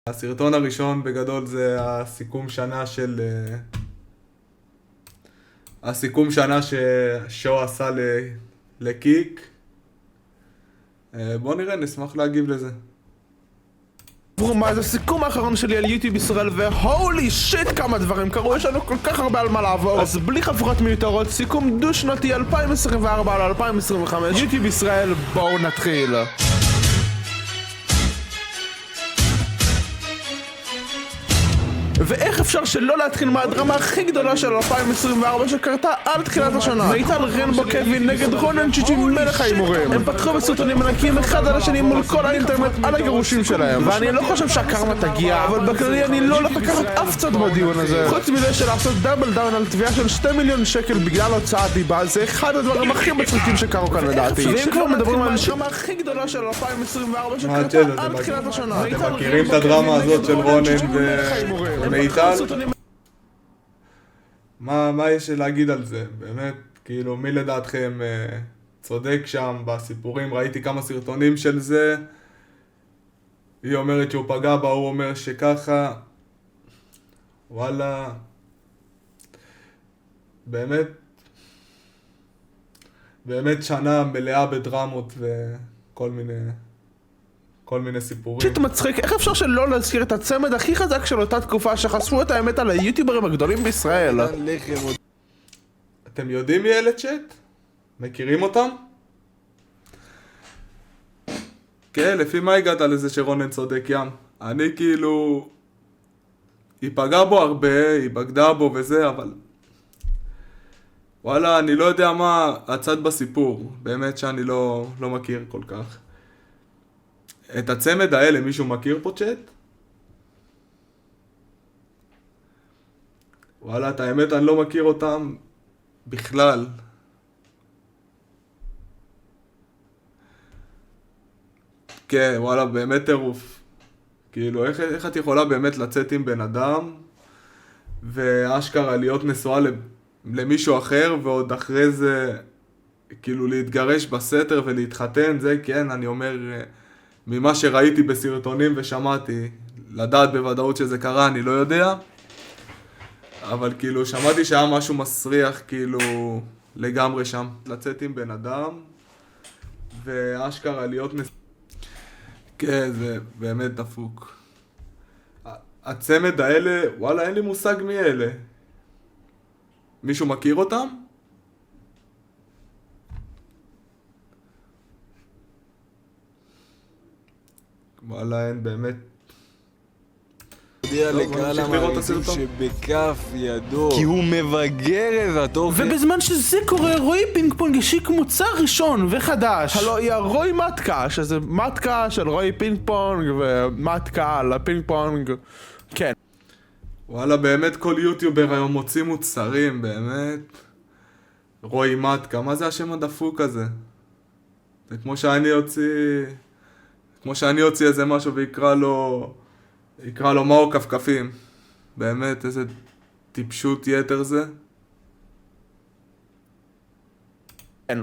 הסרטון הראשון בגדול זה הסיכום שנה ששו עשה לקיק. בוא נראה, נשמח להגיב לזה. זה הסיכום האחרון שלי על יוטיוב ישראל, והולי שיט כמה דברים קרו, יש לנו כל כך הרבה על מה לעבור. אז בלי חברות מיותרות, סיכום דו-שנתי 2024 על 2025 יוטיוב ישראל, בואו נתחיל. ואיך אפשר שלא להתחיל מהדרמה הכי גדולה של 2024 שקרתה על תחילת השנה? מיטל רנבו קווין נגד רונן צ'יצ'י מלך ההימורים. הם פתחו בסרטונים ענקיים אחד על השני מול כל האינטרנט על הגירושים שלהם, ואני לא חושב שהקרמה תגיע, אבל בכללי אני לא הולך לקחת אף צד בדיון הזה, חוץ מזה של לעשות דאבל דאון על תביעה של 2 מיליון שקל בגלל הוצאת דיבה. זה אחד הדברים הכי מצחיקים שקרו כאן לדעתי. ואם כבר מדברים על הדרמה הכי גדולה של 2024 שקרתה על תחילת השנה, אתם מכירים את הדרמה הזאת של רונן ומיטל? מה יש להגיד על זה? באמת, כאילו, מי לדעתכם צודק שם בסיפורים? ראיתי כמה סרטונים של זה. היא אומרת שהוא פגע בה, הוא אומר שככה. וואלה, באמת שנה מלאה בדרמות וכל מיני סיפורים. שיט מצחיק, איך אפשר שלא להזכיר את הצמד הכי חזק של אותה תקופה שחשפו את האמת על היוטיוברים הגדולים בישראל? אתם יודעים מי אלה צ'אט? מכירים אותם? כן, לפי מה הגעת לזה שרונן צודק ים? אני כאילו... היא פגעה בו הרבה, היא בגדה בו וזה, אבל... וואלה, אני לא יודע מה הצד בסיפור. באמת שאני לא מכיר כל כך. את הצמד האלה מישהו מכיר פה צ'אט? וואלה, את האמת אני לא מכיר אותם בכלל. כן, וואלה, באמת טירוף. כאילו, איך את יכולה באמת לצאת עם בן אדם ואשכרה להיות נשואה למישהו אחר ועוד אחרי זה כאילו להתגרש בסתר ולהתחתן? זה כן, אני אומר, ממה שראיתי בסרטונים ושמעתי, לדעת בוודאות שזה קרה אני לא יודע, אבל כאילו שמעתי שהיה משהו מסריח כאילו לגמרי שם. לצאת עם בן אדם ואשכרה להיות כן, זה באמת דפוק. הצמד האלה, וואלה, אין לי מושג מי אלה. מישהו מכיר אותם? וואלה, אין באמת. הודיע לקהל המעריצים שבכף ידו כי הוא מבגר את התוכן. ובזמן שזה קורה, רועי פינג פונג השיק מוצר ראשון וחדש, הלוא היא הרועי מתקה, שזה מתקה של רועי פינג פונג ומתקה על הפינג פונג. כן, וואלה, באמת כל יוטיובר היום מוציא מוצרים, באמת. רועי מתקה, מה זה השם הדפוק הזה? זה כמו שאני אוציא איזה משהו ויקרא לו מאור כפכפים. באמת, איזה טיפשות יתר זה.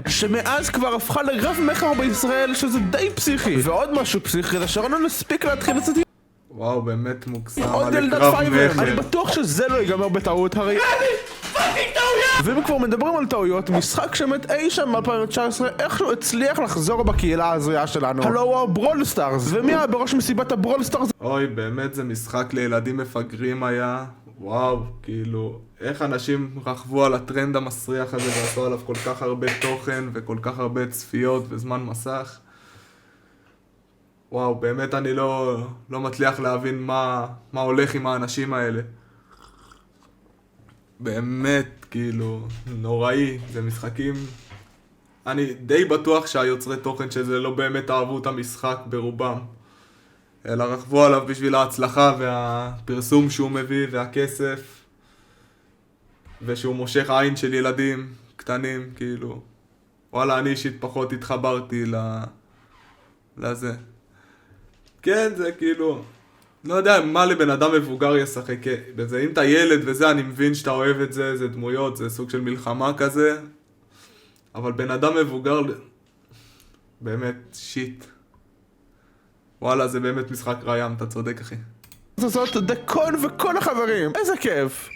שמאז כבר הפכה לרב מחר בישראל, שזה די פסיכי. ועוד משהו פסיכי זה שרונן הספיק להתחיל לצאת וואו, באמת מוקסם עוד על ילדת קרב פייבר. מכר. אני בטוח שזה לא ייגמר בטעות, הרי ואם כבר מדברים על טעויות, משחק שמת אי שם ב-2019 איכשהו הצליח לחזור בקהילה הזויה שלנו, הלוא הוא הברול סטארס. ומי היה בראש מסיבת הברול סטארס? אוי, באמת זה משחק לילדים מפגרים היה. וואו, כאילו, איך אנשים רכבו על הטרנד המסריח הזה ועשו עליו כל כך הרבה תוכן וכל כך הרבה צפיות וזמן מסך. וואו, באמת אני לא מצליח להבין מה הולך עם האנשים האלה. באמת, כאילו, נוראי. זה משחקים... אני די בטוח שהיוצרי תוכן שזה לא באמת אהבו את המשחק ברובם, אלא רכבו עליו בשביל ההצלחה והפרסום שהוא מביא והכסף, ושהוא מושך עין של ילדים קטנים, כאילו. וואלה, אני אישית פחות התחברתי לזה. כן, זה כאילו... לא יודע מה לבן אדם מבוגר ישחק בזה. אם אתה ילד וזה, אני מבין שאתה אוהב את זה, זה דמויות, זה סוג של מלחמה כזה. אבל בן אדם מבוגר... באמת, שיט. וואלה, זה באמת משחק רעיון, אתה צודק אחי. הזאת דקון וכל החברים, איזה כיף.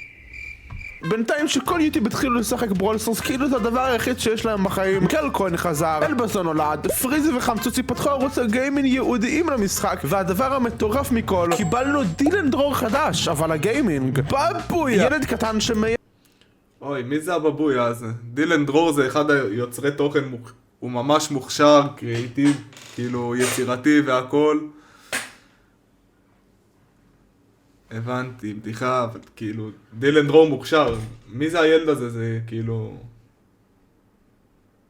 בינתיים שכל יוטיוב התחילו לשחק ברול סטארס כאילו זה הדבר היחיד שיש להם בחיים. קלקוין חזר, אלבזון נולד, פריזי וחמצוצי פתחו ערוץ הגיימינג ייעודיים למשחק, והדבר המטורף מכל, קיבלנו דילן דרור חדש, אבל הגיימינג בבויה, ילד קטן אוי, מי זה הבבויה הזה? דילן דרור זה אחד היוצרי תוכן, הוא ממש מוכשר, קריאיטיב, כאילו יצירתי והכל. הבנתי, בדיחה, אבל כאילו, דילן דרור מוכשר. מי זה הילד הזה? זה כאילו...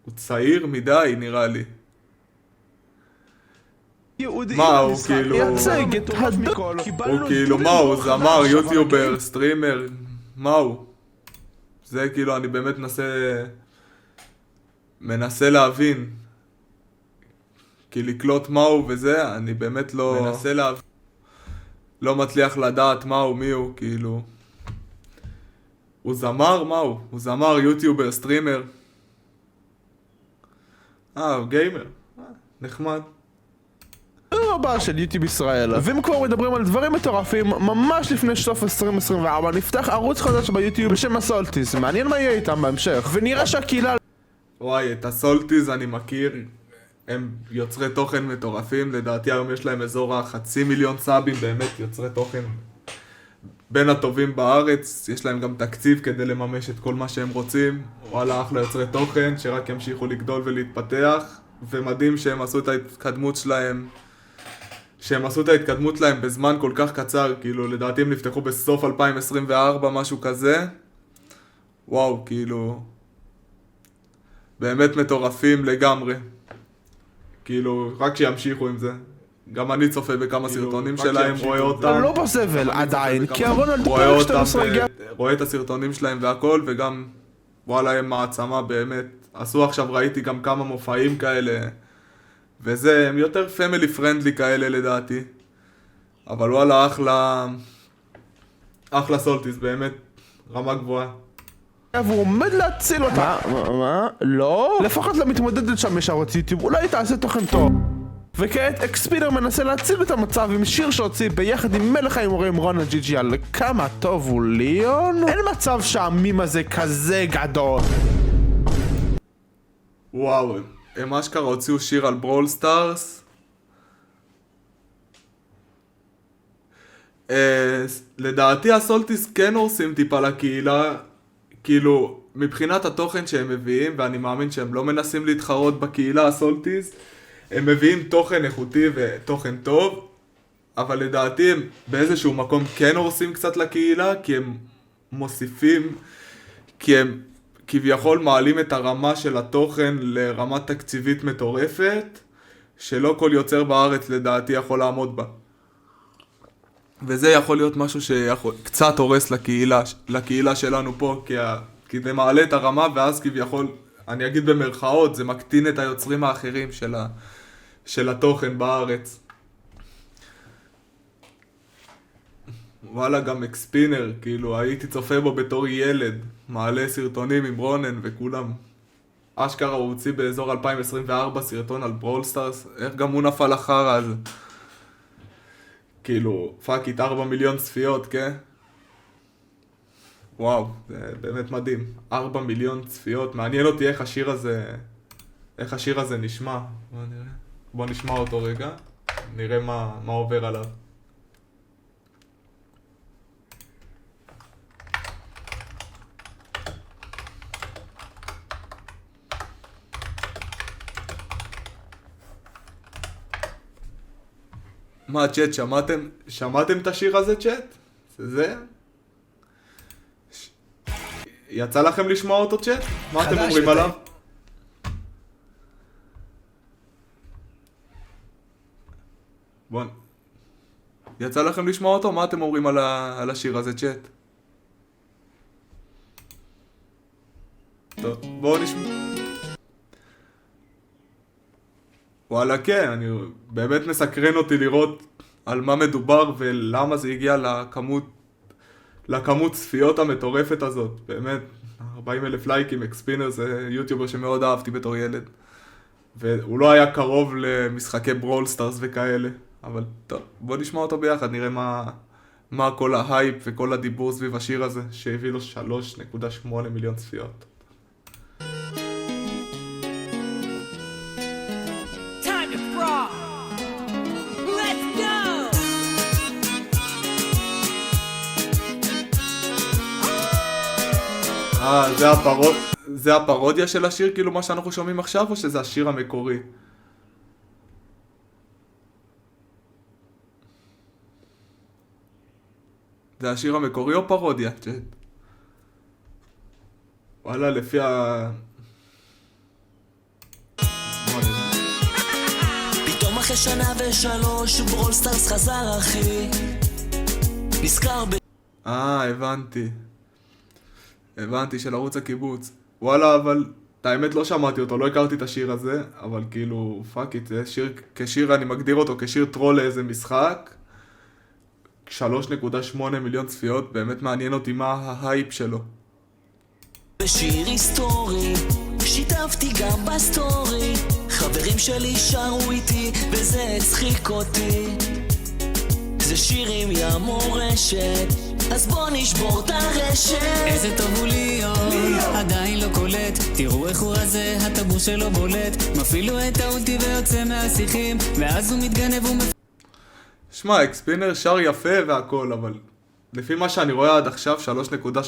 הוא צעיר מדי, נראה לי. מה, הוא כאילו... ייצג את הדוק. הוא כאילו, מה הוא? זמר, יוטיובר, סטרימר, מה הוא? זה כאילו, אני באמת מנסה להבין. כי לקלוט מה הוא וזה, אני באמת לא... מנסה להבין. לא מצליח לדעת מה הוא, מי הוא, כאילו... הוא זמר? מה הוא? הוא זמר, יוטיובר, סטרימר. הוא גיימר. נחמד. רבה של יוטיוב ישראל. ואם כבר מדברים על דברים מטורפים, ממש לפני סוף 2024 נפתח ערוץ חדש ביוטיוב בשם הסולטיס. מעניין מה יהיה איתם בהמשך. ונראה שהקהילה... וואי, את הסולטיס אני מכיר. הם יוצרי תוכן מטורפים, לדעתי היום יש להם אזור 500,000 סאבים, באמת יוצרי תוכן בין הטובים בארץ, יש להם גם תקציב כדי לממש את כל מה שהם רוצים. וואלה, אחלה יוצרי תוכן, שרק ימשיכו לגדול ולהתפתח, ומדהים שהם עשו את ההתקדמות שלהם בזמן כל כך קצר, כאילו לדעתי הם נפתחו בסוף 2024, משהו כזה. וואו, כאילו באמת מטורפים לגמרי. כאילו, רק שימשיכו עם זה. גם אני צופה בכמה סרטונים שלהם, רואה אותם. לא בסבל עדיין, כי הרונלד רואה פרק 12 הגיע... רואה את הסרטונים שלהם והכל, וגם וואלה הם מעצמה באמת. עשו עכשיו, ראיתי גם כמה מופעים כאלה, וזה, הם יותר פמילי פרנדלי כאלה לדעתי. אבל וואלה, אחלה סולטיס, באמת רמה גבוהה. והוא עומד להציל אותה. מה? לא? לפחות למתמודדת שם יש ערוץ יוטיוב, אולי תעשה תוכן טוב. וכעת אקספינר מנסה להציל את המצב עם שיר שהוציא ביחד עם מלך ההימורים רונן ג'י על כמה טוב הוא ליאון. אין מצב שהמים הזה כזה גדול. וואו, הם אשכרה הוציאו שיר על ברול סטארס. לדעתי הסולטיס כן הורסים טיפה לקהילה, כאילו מבחינת התוכן שהם מביאים, ואני מאמין שהם לא מנסים להתחרות בקהילה הסולטיס, הם מביאים תוכן איכותי ותוכן טוב, אבל לדעתי הם באיזשהו מקום כן הורסים קצת לקהילה, כי הם מוסיפים, כי הם כביכול מעלים את הרמה של התוכן לרמה תקציבית מטורפת, שלא כל יוצר בארץ לדעתי יכול לעמוד בה. וזה יכול להיות משהו שקצת הורס לקהילה שלנו פה, כי זה מעלה את הרמה, ואז כביכול, אני אגיד במרכאות, זה מקטין את היוצרים האחרים של התוכן בארץ. וואלה, גם אקספינר, כאילו הייתי צופה בו בתור ילד, מעלה סרטונים עם רונן וכולם. אשכרה הוא הוציא באזור 2024 סרטון על ברול סטארס, איך גם הוא נפל אחר אז. כאילו, פאקית 4 מיליון צפיות, כן? וואו, זה באמת מדהים. 4 מיליון צפיות, מעניין אותי איך השיר הזה נשמע. בוא נשמע אותו רגע, נראה מה עובר עליו. מה, צ'אט, שמעתם את השיר הזה, צ'אט? זה? יצא לכם לשמוע אותו, צ'אט? מה אתם אומרים עליו? בוא. יצא לכם לשמוע אותו? מה אתם אומרים על השיר הזה, צ'אט? טוב, בואו נשמע. וואלה כן, אני באמת מסקרן אותי לראות על מה מדובר ולמה זה הגיע לכמות צפיות המטורפת הזאת. באמת, 40,000 לייקים, אקספינר זה יוטיובר שמאוד אהבתי בתור ילד. והוא לא היה קרוב למשחקי ברול סטארס וכאלה. אבל טוב, בוא נשמע אותו ביחד, נראה מה כל ההייפ וכל הדיבור סביב השיר הזה, שהביא לו 3.8 מיליון צפיות. Time to fraud. Let's go. זה הפרודיה של השיר, כאילו מה שאנחנו שומעים עכשיו, או שזה השיר המקורי? זה השיר המקורי או פרודיה, צ'אט? וואלה, לפי פתאום אחרי שנה ושלוש ברול סטארס חזר אחי נזכר הבנתי, של ערוץ הקיבוץ. וואלה, אבל את האמת לא שמעתי אותו, לא הכרתי את השיר הזה, אבל כאילו, פאק איט, זה שיר, כשיר, אני מגדיר אותו כשיר טרול לאיזה משחק. 3.8 מיליון צפיות, באמת מעניין אותי מה ההייפ שלו. בשיר היסטורי שיתפתי גם בסטורי חברים שלי שרו איתי וזה הצחיק אותי זה שיר עם ים מורשת אז בוא נשבור את הרשת איזה טוב הוא ליאון, עדיין לא קולט תראו איך הוא רזה, הטבור שלו בולט מפעיל לו את האולטי ויוצא מהשיחים ואז הוא מתגנב שמע, אקספינר שר יפה והכל, אבל לפי מה שאני רואה עד עכשיו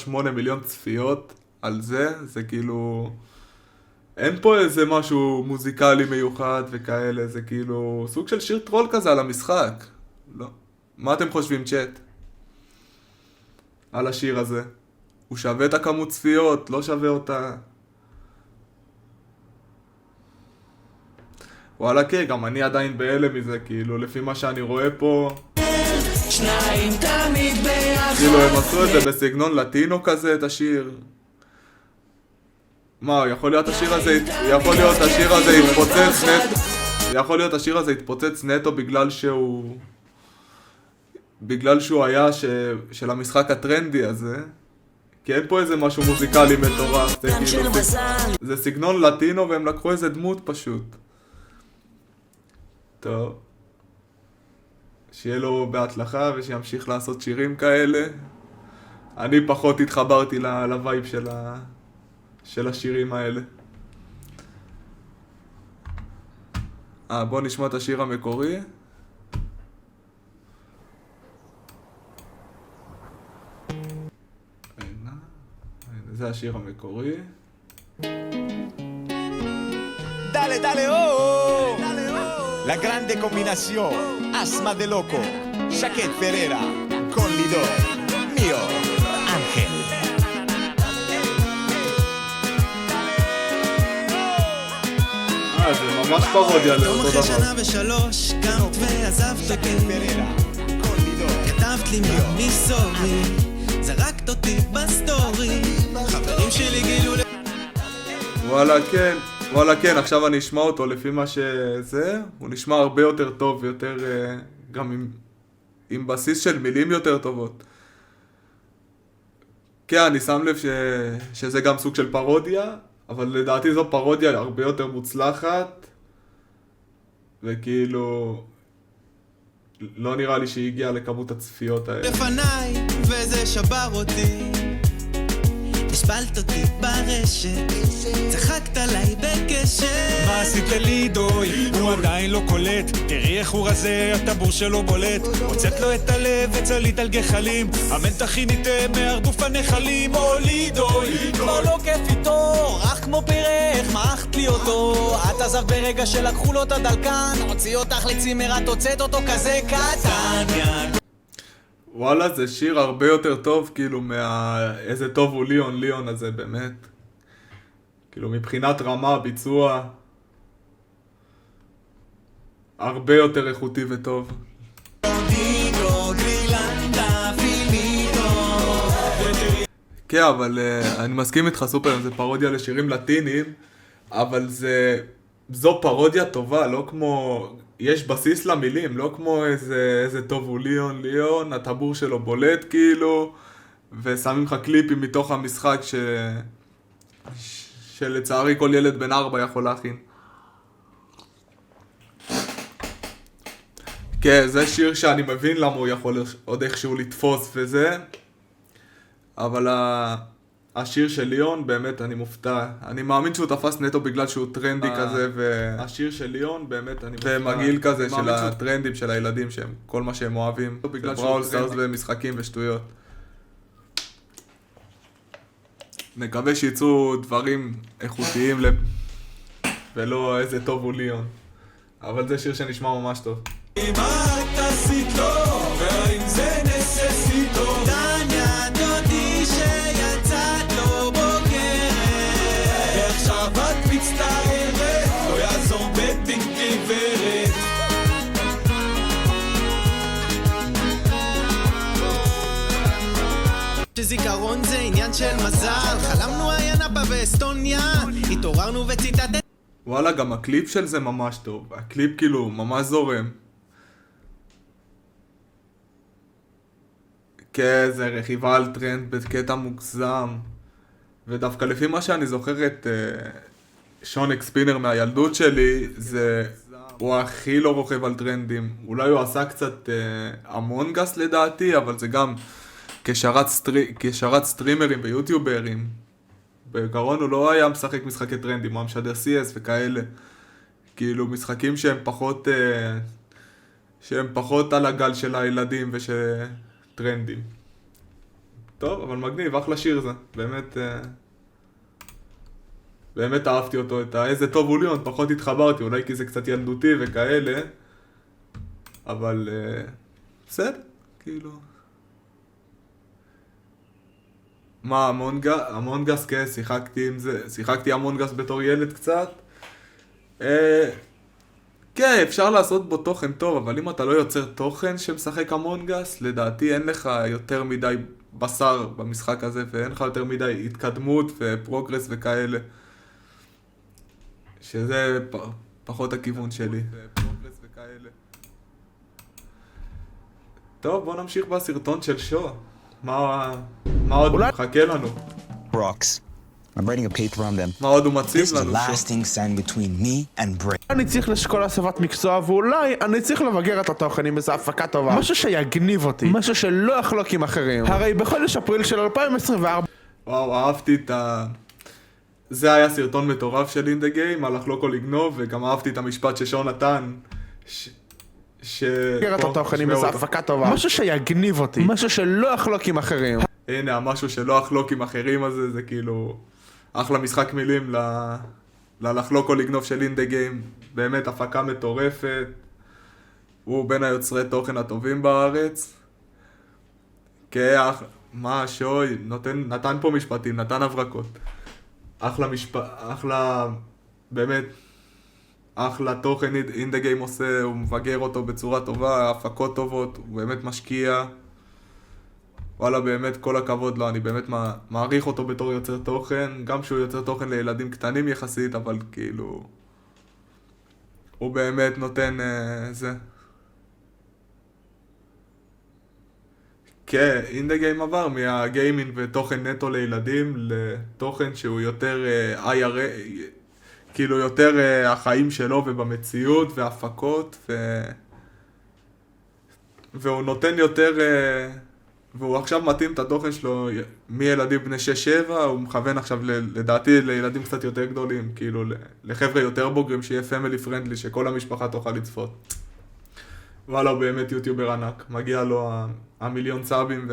3.8 מיליון צפיות על זה, זה כאילו... אין פה איזה משהו מוזיקלי מיוחד וכאלה, זה כאילו סוג של שיר טרול כזה על המשחק. לא. מה אתם חושבים, צ'אט? על השיר הזה. הוא שווה את הכמות צפיות, לא שווה אותה. וואלה כן, גם אני עדיין בהלם מזה, כאילו, לפי מה שאני רואה פה... שניים תמיד ביחד כאילו, הם עשו את זה בסגנון לטינו כזה, את השיר. מה, יכול להיות השיר הזה יתפוצץ נטו... יכול להיות השיר הזה יתפוצץ נטו בגלל שהוא היה של המשחק הטרנדי הזה. כי אין פה איזה משהו מוזיקלי מטורף, זה סגנון לטינו והם לקחו איזה דמות פשוט. טוב. שיהיה לו בהצלחה ושימשיך לעשות שירים כאלה. אני פחות התחברתי לווייב של השירים האלה. בוא נשמע את השיר המקורי. זה השיר המקורי. Dale, dale, oh! La grande combinazione, Asma de Loco, Shaquet Pereira, con Lido, mio, Ángel. זה ממש פרודיה לאותו דבר. שנה ושלוש קמת ועזבת אותי כתבת לי מי סורי זרקת אותי בסטורי חברים שלי גילו וואלה כן, עכשיו אני אשמע אותו לפי מה שזה, הוא נשמע הרבה יותר טוב, יותר גם עם בסיס של מילים יותר טובות. כן, אני שם לב שזה גם סוג של פרודיה, אבל לדעתי זו פרודיה הרבה יותר מוצלחת, וכאילו לא נראה לי שהיא הגיעה לכמות הצפיות האלה. לפניי וזה שבר אותי השפלת אותי ברשת צחקת עליי בקשר מה עשית לידוי? הוא עדיין לא קולט תראי איך הוא רזה, הטבור שלו בולט הוצאת לו את הלב וצלית על גחלים אמן תכיניתם מהרדוף הנחלים או לידוי כמו לא כיף איתו, רך כמו פרח מעכת לי אותו את עזב ברגע שלקחו לו את הדלקן הוציא אותך לצימר, את הוצאת אותו כזה קטן וואלה, זה שיר הרבה יותר טוב, כאילו, איזה טוב הוא ליאון הזה, באמת. כאילו, מבחינת רמה, ביצוע, הרבה יותר איכותי וטוב. כן, אבל אני מסכים איתך סופר, זה פרודיה לשירים לטיניים, אבל זו פרודיה טובה, לא כמו... יש בסיס למילים, לא כמו איזה טוב הוא ליאון, הטבור שלו בולט כאילו, ושמים לך קליפים מתוך המשחק שלצערי כל ילד בן 4 יכול להכין. כן, זה שיר שאני מבין למה הוא יכול עוד איכשהו לתפוס וזה, אבל השיר של ליאון, באמת אני מופתע. אני מאמין שהוא תפס נטו בגלל שהוא טרנדי כזה, והשיר של ליאון, באמת אני מופתע. ומגעיל כזה של הטרנדים של הילדים, שהם כל מה שהם אוהבים. בגלל בראול סטארס ומשחקים ושטויות. נקווה שיצאו דברים איכותיים ולא איזה טוב הוא ליאון. אבל זה שיר שנשמע ממש טוב. שזיכרון זה עניין של מזל, חלמנו היה נאפה באסטוניה, התעוררנו וציטטת. וואלה, גם הקליפ של זה ממש טוב. הקליפ כאילו ממש זורם. כן, זה רכיבה על טרנד בקטע מוגזם. ודווקא לפי מה שאני זוכר את שונק ספינר מהילדות שלי, הוא הכי לא רוכב על טרנדים. אולי הוא עשה קצת אמונגס לדעתי, אבל זה גם כשרת סטרימרים ויוטיוברים. בעיקרון הוא לא היה משחק משחקי טרנדים, הוא היה משדר CS וכאלה. כאילו משחקים שהם פחות על הגל של הילדים ושטרנדים. טוב, אבל מגניב, אחלה שיר זה. באמת אהבתי אותו, איזה טוב הוא ליאון, פחות התחברתי, אולי כי זה קצת ילדותי וכאלה. אבל בסדר, כאילו. מה, אמונגס, כן, שיחקתי עם זה, שיחקתי אמונגס בתור ילד קצת. כן, אפשר לעשות בו תוכן טוב, אבל אם אתה לא יוצר תוכן שמשחק אמונגס, לדעתי אין לך יותר מדי בשר במשחק הזה, ואין לך יותר מדי התקדמות ופרוגרס וכאלה. שזה פחות הכיוון שלי. טוב, בוא נמשיך בסרטון של שו. מה עוד מחכה לנו? Rocks. I'm writing a paper on them. מה עוד הוא מציב This is the לנו? lasting sign between me and Bray. אני צריך לשקול הסבת מקצוע, ואולי אני צריך לבגר את התוכן עם איזו הפקה טובה. משהו שיגניב אותי, משהו שלא יחלוק עם אחרים. הרי בחודש אפריל של 2024... וואו, אהבתי את זה היה סרטון מטורף של אינדה גיים, על לחלוק או לגנוב, וגם אהבתי את המשפט ששון נתן, לבגר את התוכן עם איזו הפקה טובה. משהו שיגניב אותי, משהו שלא יחלוק עם אחרים. הנה, המשהו שלא יחלוק עם אחרים הזה, זה כאילו אחלה משחק מילים ללחלוק או לגנוב של אינדה גיים. באמת הפקה מטורפת. הוא בין היוצרי תוכן הטובים בארץ. מה, שוי, נתן פה משפטים, נתן הברקות. אחלה, באמת, אחלה תוכן אינדה גיים עושה, הוא מבגר אותו בצורה טובה, הפקות טובות, הוא באמת משקיע. וואלה, באמת כל הכבוד לו, אני באמת מעריך אותו בתור יוצר תוכן, גם שהוא יוצר תוכן לילדים קטנים יחסית, אבל כאילו, הוא באמת נותן זה. כן, אינדה גיים עבר מהגיימינג ותוכן נטו לילדים לתוכן שהוא יותר IRA, כאילו יותר החיים שלו ובמציאות והפקות והוא נותן יותר, והוא עכשיו מתאים את התוכן שלו מילדים בני 6-7, הוא מכוון עכשיו לדעתי לילדים קצת יותר גדולים, כאילו לחבר'ה יותר בוגרים, שיהיה פמילי פרנדלי, שכל המשפחה תוכל לצפות. וואלה, הוא באמת יוטיובר ענק, מגיע לו המיליון סאבים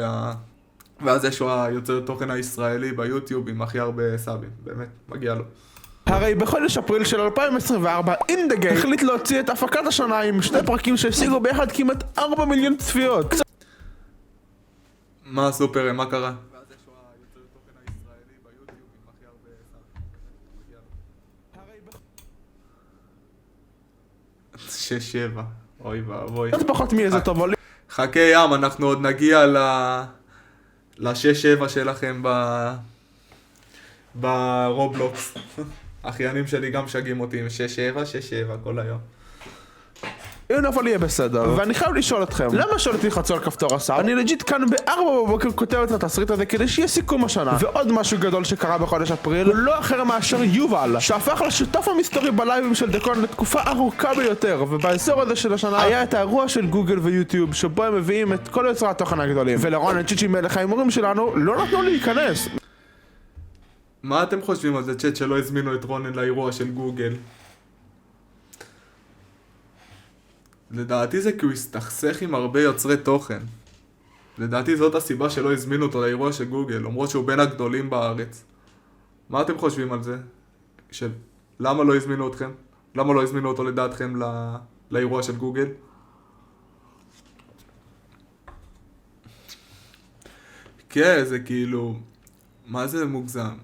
ואז יש לו היוצר תוכן הישראלי ביוטיוב עם הכי הרבה סאבים, באמת, מגיע לו. הרי בחודש אפריל של 2024, אינדה גיים החליט להוציא את הפקת השנה עם 2 פרקים שהשיגו ביחד כמעט 4 מיליון צפיות. מה סופר, מה קרה? ואז יש לו היוצר תוכן הישראלי ביוטיוב עם הכי הרבה סאבים, מגיע לו. 6-7, אוי ואבוי. עוד פחות מאיזה טוב עולים. חכה ים, אנחנו עוד נגיע ל-6-7 שלכם ברובלוקס. אחיינים שלי גם שגים אותי עם 6-7 כל היום. הנה אבל יהיה בסדר. ואני חייב לשאול אתכם, למה שואלת תלחצו על כפתור הסאב? אני לג'יט כאן ב-4 בבוקר כותב את התסריט הזה כדי שיהיה סיכום השנה. ועוד משהו גדול שקרה בחודש אפריל, הוא לא אחר מאשר יובל, שהפך לשותף המסתורי בלייבים של דקון לתקופה ארוכה ביותר, ובאזור הזה של השנה היה את האירוע של גוגל ויוטיוב, שבו הם מביאים את כל יוצרי התוכן הגדולים. ולרונן צ'יצ'י מלך ההימורים שלנו לא נתנו להיכנס. מה אתם חושבים על זה, צ'אט, שלא הזמינו את רונן לאירוע של גוגל? לדעתי זה כי הוא הסתכסך עם הרבה יוצרי תוכן. לדעתי זאת הסיבה שלא הזמינו אותו לאירוע של גוגל, למרות שהוא בין הגדולים בארץ. מה אתם חושבים על זה? למה לא הזמינו אתכם? למה לא הזמינו אותו לדעתכם לאירוע של גוגל? כן, זה כאילו... מה זה מוגזם?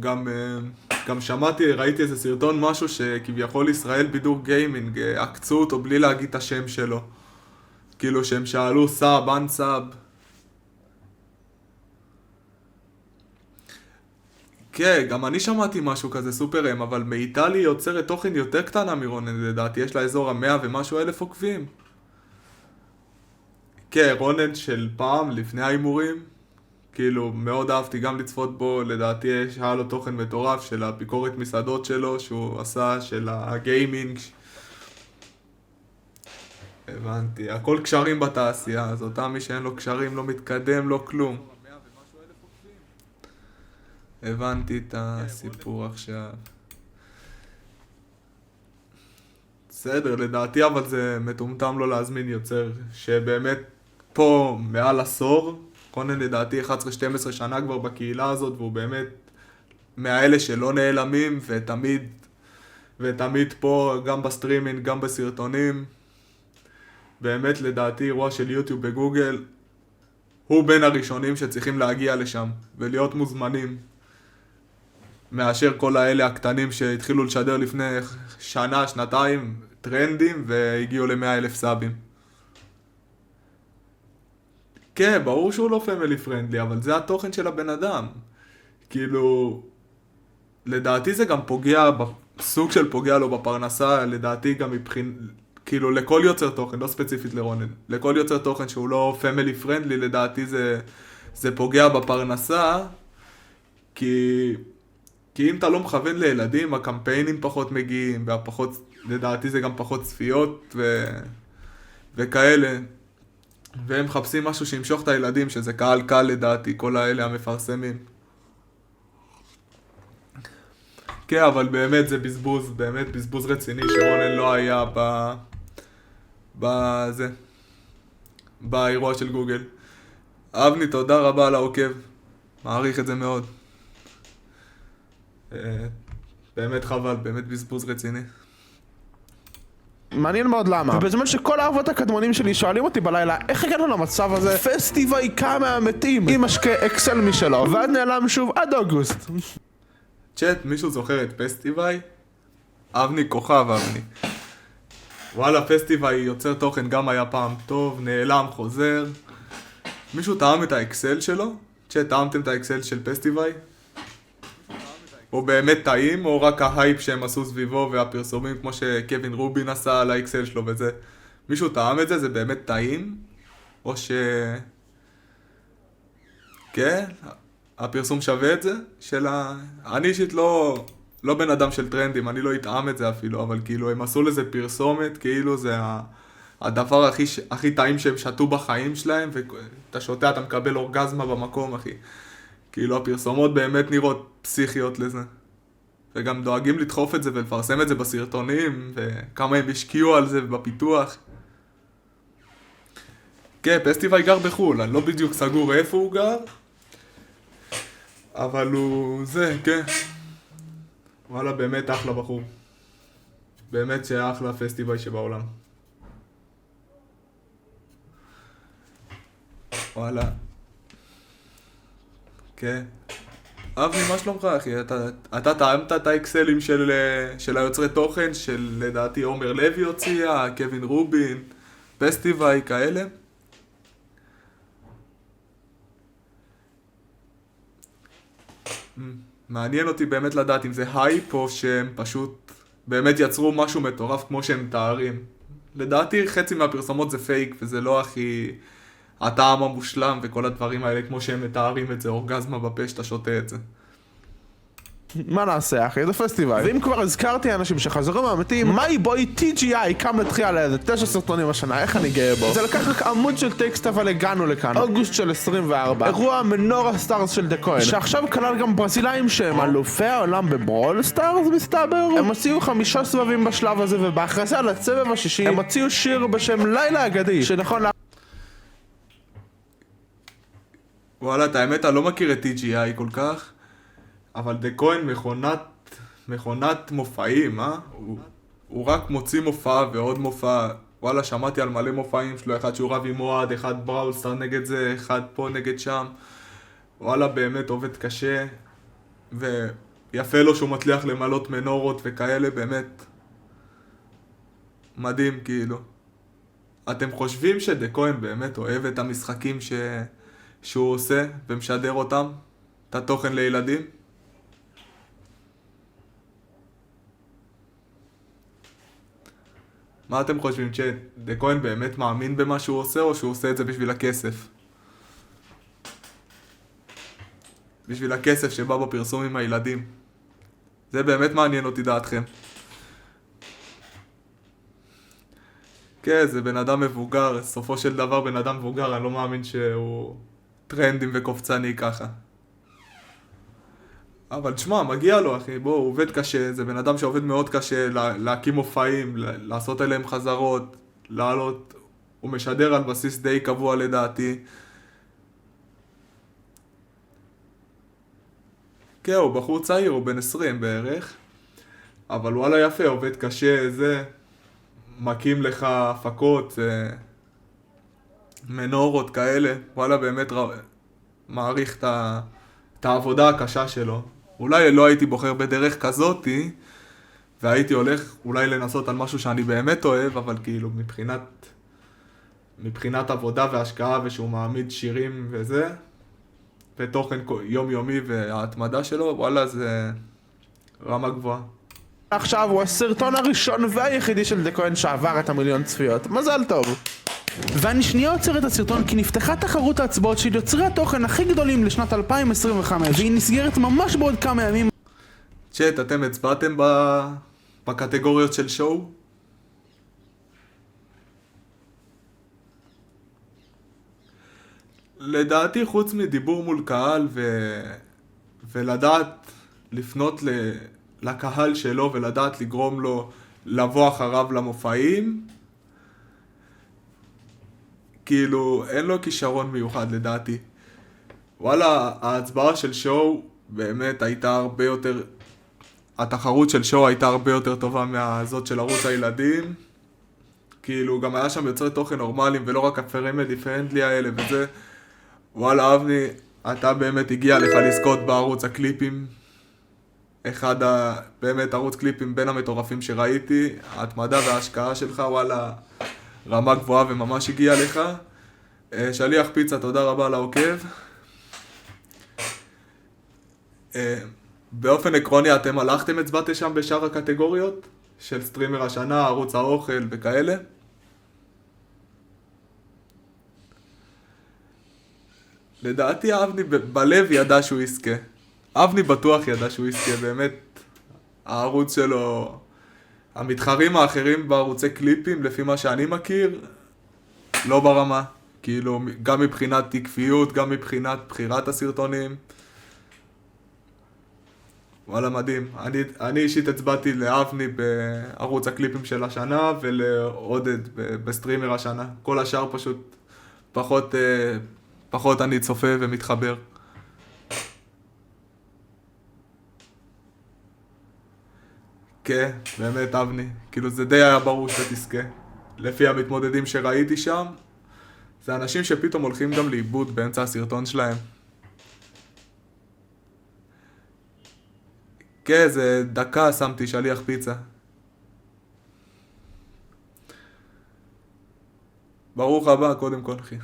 גם שמעתי, ראיתי איזה סרטון משהו שכביכול ישראל בידור גיימינג עקצו אותו בלי להגיד את השם שלו. כאילו שהם שאלו סאב, אנסאב. כן, גם אני שמעתי משהו כזה סופרם, אבל מאיטלי יוצרת תוכן יותר קטנה מרונן לדעתי, יש לה אזור 100 ומשהו אלף עוקבים. כן, רונן של פעם, לפני ההימורים. כאילו, מאוד אהבתי גם לצפות בו, לדעתי היה לו תוכן מטורף של הביקורת מסעדות שלו, שהוא עשה, של הגיימינג. הבנתי, הכל קשרים בתעשייה, אז אותם מי שאין לו קשרים לא מתקדם, לא כלום. הבנתי את הסיפור עכשיו. בסדר, לדעתי אבל זה מטומטם לא להזמין יוצר, שבאמת פה מעל עשור, רונן לדעתי 11-12 שנה כבר בקהילה הזאת, והוא באמת מהאלה שלא נעלמים, ותמיד פה גם בסטרימינג, גם בסרטונים. באמת לדעתי אירוע של יוטיוב בגוגל, הוא בין הראשונים שצריכים להגיע לשם, ולהיות מוזמנים. מאשר כל האלה הקטנים שהתחילו לשדר לפני שנה, שנתיים, טרנדים, והגיעו ל100,000 סאבים. כן, ברור שהוא לא פמילי פרנדלי, אבל זה התוכן של הבן אדם. כאילו, לדעתי זה גם פוגע, סוג של פוגע לו בפרנסה, לדעתי גם כאילו לכל יוצר תוכן, לא ספציפית לרונן, לכל יוצר תוכן שהוא לא פמילי פרנדלי, לדעתי זה פוגע בפרנסה, כי אם אתה לא מכוון לילדים, הקמפיינים פחות מגיעים, לדעתי זה גם פחות צפיות וכאלה. והם מחפשים משהו שימשוך את הילדים, שזה קהל קל לדעתי, כל האלה המפרסמים. כן, אבל באמת זה בזבוז, באמת בזבוז רציני שרונן לא היה באירוע של גוגל. אבני, תודה רבה על העוקב, מעריך את זה מאוד. באמת חבל, באמת בזבוז רציני. מעניין מאוד למה. ובזמן שכל האבות הקדמונים שלי שואלים אותי בלילה איך הגענו למצב הזה, פסטיבי קם מהמתים עם משקה אקסל משלו, ועד נעלם שוב עד אוגוסט. צ'אט, מישהו זוכר את פסטיבי? אבני כוכב אבני. וואלה, פסטיבי יוצר תוכן גם היה פעם טוב, נעלם, חוזר. מישהו טעם את האקסל שלו? צ'אט, טעמתם את האקסל של פסטיבי? הוא באמת טעים, או רק ההייפ שהם עשו סביבו והפרסומים כמו שקווין רובין עשה על האקסל שלו וזה? מישהו טעם את זה? זה באמת טעים? או כן? הפרסום שווה את זה? אני אישית לא בן אדם של טרנדים, אני לא אטעם את זה אפילו, אבל כאילו הם עשו לזה פרסומת, כאילו זה הדבר הכי טעים שהם שתו בחיים שלהם, ואתה שותה, אתה מקבל אורגזמה במקום, אחי. כאילו הפרסומות באמת נראות פסיכיות לזה. וגם דואגים לדחוף את זה ולפרסם את זה בסרטונים, וכמה הם השקיעו על זה בפיתוח. כן, פסטיבי גר בחול, אני לא בדיוק סגור איפה הוא גר, אבל הוא זה, כן. וואלה, באמת אחלה בחור. באמת שאחלה פסטיבי שבעולם. וואלה. כן. אבני, מה שלומך אחי? אתה טעמת את האקסלים של היוצרי תוכן, של לדעתי עומר לוי הוציאה, קווין רובין, פסטיבי, כאלה? מעניין אותי באמת לדעת אם זה הייפ או שהם פשוט באמת יצרו משהו מטורף כמו שהם מתארים. לדעתי חצי מהפרסומות זה פייק, וזה לא הכי הטעם המושלם וכל הדברים האלה כמו שהם מתארים את זה, אורגזמה בפה שאתה שותה את זה. מה נעשה אחי, זה פסטיבל. ואם כבר הזכרתי אנשים שחזרו מהמתים, מיי בוי TGI קם לתחייה לאיזה 9 סרטונים השנה, איך אני גאה בו. זה לקח רק עמוד של טקסט אבל הגענו לכאן. אוגוסט של 24, אירוע מנורה סטארס של דקוין, שעכשיו כלל גם ברזילאים שהם אלופי העולם בברול סטארס מסתבר. הם הוציאו 5 סבבים בשלב הזה, ובהכרזה על הסבב השישי הם הוציאו שיר בשם לילה אגדי, שנכון וואלה, את האמת אני לא מכיר את TGI כל כך, אבל דקוין מכונת מופעים, הוא רק מוציא מופע ועוד מופע. וואלה, שמעתי על מלא מופעים שלו, אחד שהוא רב עם מועד, אחד בראולסטאר נגד זה, אחד פה נגד שם. וואלה, באמת עובד קשה, ויפה לו שהוא מצליח למלות מנורות וכאלה, באמת מדהים כאילו. אתם חושבים שדקוין באמת אוהב את המשחקים שהוא עושה ומשדר אותם? את התוכן לילדים? מה אתם חושבים, שדקוין באמת מאמין במה שהוא עושה, או שהוא עושה את זה בשביל הכסף? בשביל הכסף שבא בפרסום עם הילדים. זה באמת מעניין אותי דעתכם. כן, זה בן אדם מבוגר, סופו של דבר בן אדם מבוגר, אני לא מאמין שהוא טרנדים וקופצני ככה. אבל תשמע, מגיע לו אחי, בוא, הוא עובד קשה, זה בן אדם שעובד מאוד קשה להקים מופעים, לעשות אליהם חזרות, לעלות, הוא משדר על בסיס די קבוע לדעתי. כן, הוא בחור צעיר, הוא בן 20 בערך, אבל וואלה יפה, עובד קשה, זה, מקים לך הפקות, מנורות כאלה, וואלה באמת מעריך את העבודה הקשה שלו. אולי לא הייתי בוחר בדרך כזאתי, והייתי הולך אולי לנסות על משהו שאני באמת אוהב, אבל כאילו מבחינת עבודה והשקעה, ושהוא מעמיד שירים וזה, ותוכן יומיומי וההתמדה שלו, וואלה זה רמה גבוהה. עכשיו הוא הסרטון הראשון והיחידי של דקוין שעבר את 1,000,000 צפיות. מזל טוב. ואני שנייה עוצר את הסרטון כי נפתחה תחרות ההצבעות של יוצרי התוכן הכי גדולים לשנת 2025, והיא נסגרת ממש בעוד כמה ימים. צ'אט, אתם הצבעתם בקטגוריות של שואו? לדעתי חוץ מדיבור מול קהל ולדעת לפנות לקהל שלו ולדעת לגרום לו לבוא אחריו למופעים, כאילו אין לו כישרון מיוחד לדעתי. וואלה, ההצבעה של שואו באמת הייתה הרבה יותר, התחרות של שואו הייתה הרבה יותר טובה מהזאת של ערוץ הילדים. כאילו גם היה שם יוצרי תוכן נורמליים ולא רק הפרמדי פרנדלי האלה וזה. וואלה אבני, אתה באמת הגיע לך לזכות בערוץ הקליפים. באמת ערוץ קליפים בין המטורפים שראיתי. ההתמדה וההשקעה שלך, וואלה, רמה גבוהה וממש הגיע לך. שליח פיצה, תודה רבה לעוקב. באופן עקרוני אתם הלכתם הצבעתם שם בשאר הקטגוריות של סטרימר השנה, ערוץ האוכל וכאלה. לדעתי אבני בלב ידע שהוא יזכה. אבני בטוח ידע שהוא יזכה, באמת הערוץ שלו, המתחרים האחרים בערוצי קליפים לפי מה שאני מכיר, לא ברמה. כאילו גם מבחינת עקביות, גם מבחינת בחירת הסרטונים. וואלה מדהים. אני אישית הצבעתי לאבני בערוץ הקליפים של השנה ולעודד בסטרימר השנה. כל השאר פשוט פחות אני צופה ומתחבר. כן, באמת אבני. כאילו זה די היה ברור שאתה תזכה. לפי המתמודדים שראיתי שם, זה אנשים שפתאום הולכים גם לאיבוד באמצע הסרטון שלהם. כן, זה דקה שמתי שליח פיצה. ברוך הבא, קודם כל, אחי.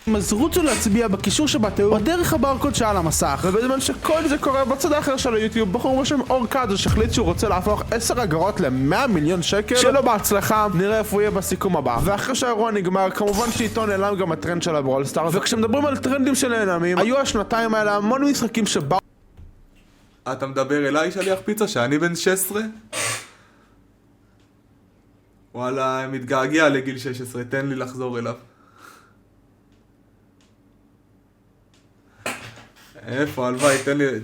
אז רוצו להצביע בקישור שבתיאור או דרך הברקוד שעל המסך. ובזמן שכל זה קורה בצד האחר של היוטיוב, בחור בשם אורקאדו שהחליט שהוא רוצה להפוך 10 אגורות ל100 מיליון שקל. שלא בהצלחה, נראה איפה הוא יהיה בסיכום הבא. ואחרי שהאירוע נגמר, כמובן שאיתו נעלם גם הטרנד של הברול סטארס. וכשמדברים על טרנדים שנעלמים, היו השנתיים האלה המון משחקים שבאו. אתה מדבר אליי שליח פיצה שאני בן 16? וואלה, מתגעגע לגיל 16, תן לי לחזור אליו. איפה, הלוואי,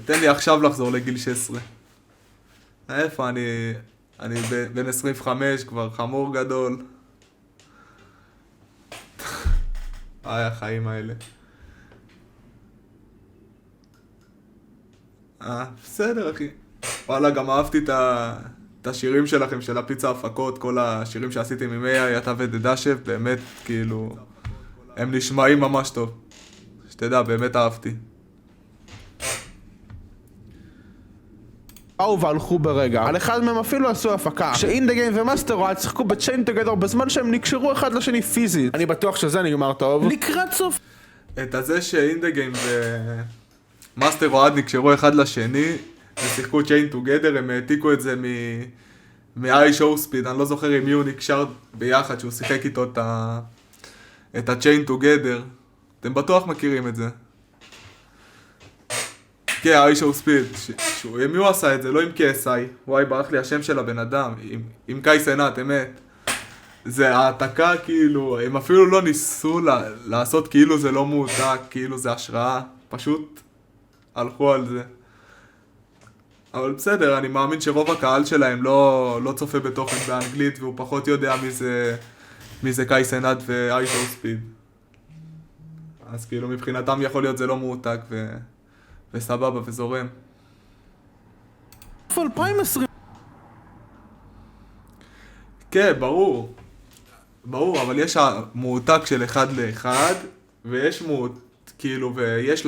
תן לי עכשיו לחזור לגיל 16. איפה, אני בן 25, כבר חמור גדול. החיים האלה. בסדר אחי. וואלה, גם אהבתי את השירים שלכם, של הפיצה הפקות, כל השירים שעשיתם עם איי, אתה ודדשב, באמת, כאילו, הם נשמעים ממש טוב. שתדע, באמת אהבתי. באו והלכו ברגע. על אחד מהם אפילו עשו הפקה. שאינדה גיים ומאסטר ווייד שיחקו בצ'יין טוגדר בזמן שהם נקשרו אחד לשני פיזית. אני בטוח שזה נגמר טוב. לקראת סוף. את הזה שאינדה גיים ומאסטר ווייד נקשרו אחד לשני ושיחקו צ'יין טוגדר, הם העתיקו את זה מ-I show speed, אני לא זוכר אם הוא נקשר ביחד שהוא שיחק איתו את ה-Chain Together. אתם בטוח מכירים את זה. כן, I show speed, עם מי הוא עשה את זה? לא עם KSI. וואי, ברח לי השם של הבן אדם, עם קאי סנאט, אמת. זה העתקה כאילו, הם אפילו לא ניסו לעשות כאילו זה לא מועתק, כאילו זה השראה, פשוט הלכו על זה. אבל בסדר, אני מאמין שרוב הקהל שלהם לא צופה בתוכן באנגלית, והוא פחות יודע מי זה קאי סנאט ו-I show speed. אז כאילו מבחינתם יכול להיות זה לא מועתק וסבבה וזורם. 2020. כן, ברור, אבל יש המועתק של אחד לאחד, ויש כאילו, ויש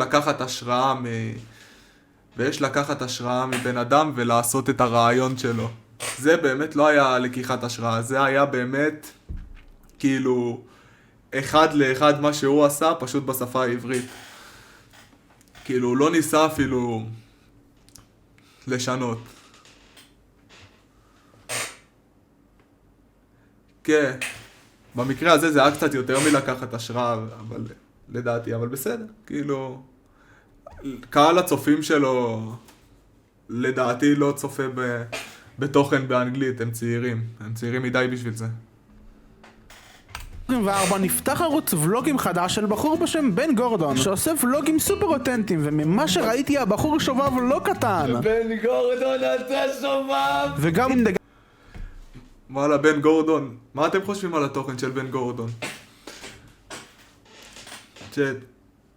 לקחת השראה מבן אדם ולעשות את הרעיון שלו. זה באמת לא היה לקיחת השראה, זה היה באמת כאילו אחד לאחד מה שהוא עשה, פשוט בשפה העברית. כאילו, הוא לא ניסה אפילו לשנות. כן, במקרה הזה זה היה קצת יותר מלקחת השראה, אבל לדעתי, אבל בסדר. כאילו, קהל הצופים שלו, לדעתי, לא צופה בתוכן באנגלית, הם צעירים מדי בשביל זה. 24 נפתח ערוץ ולוגים חדש של בחור בשם בן גורדון שעושה ולוגים סופר אותנטיים, וממה שראיתי הבחור שובב לא קטן. בן גורדון אתה שובב! וגם וואלה, בן גורדון, מה אתם חושבים על התוכן של בן גורדון?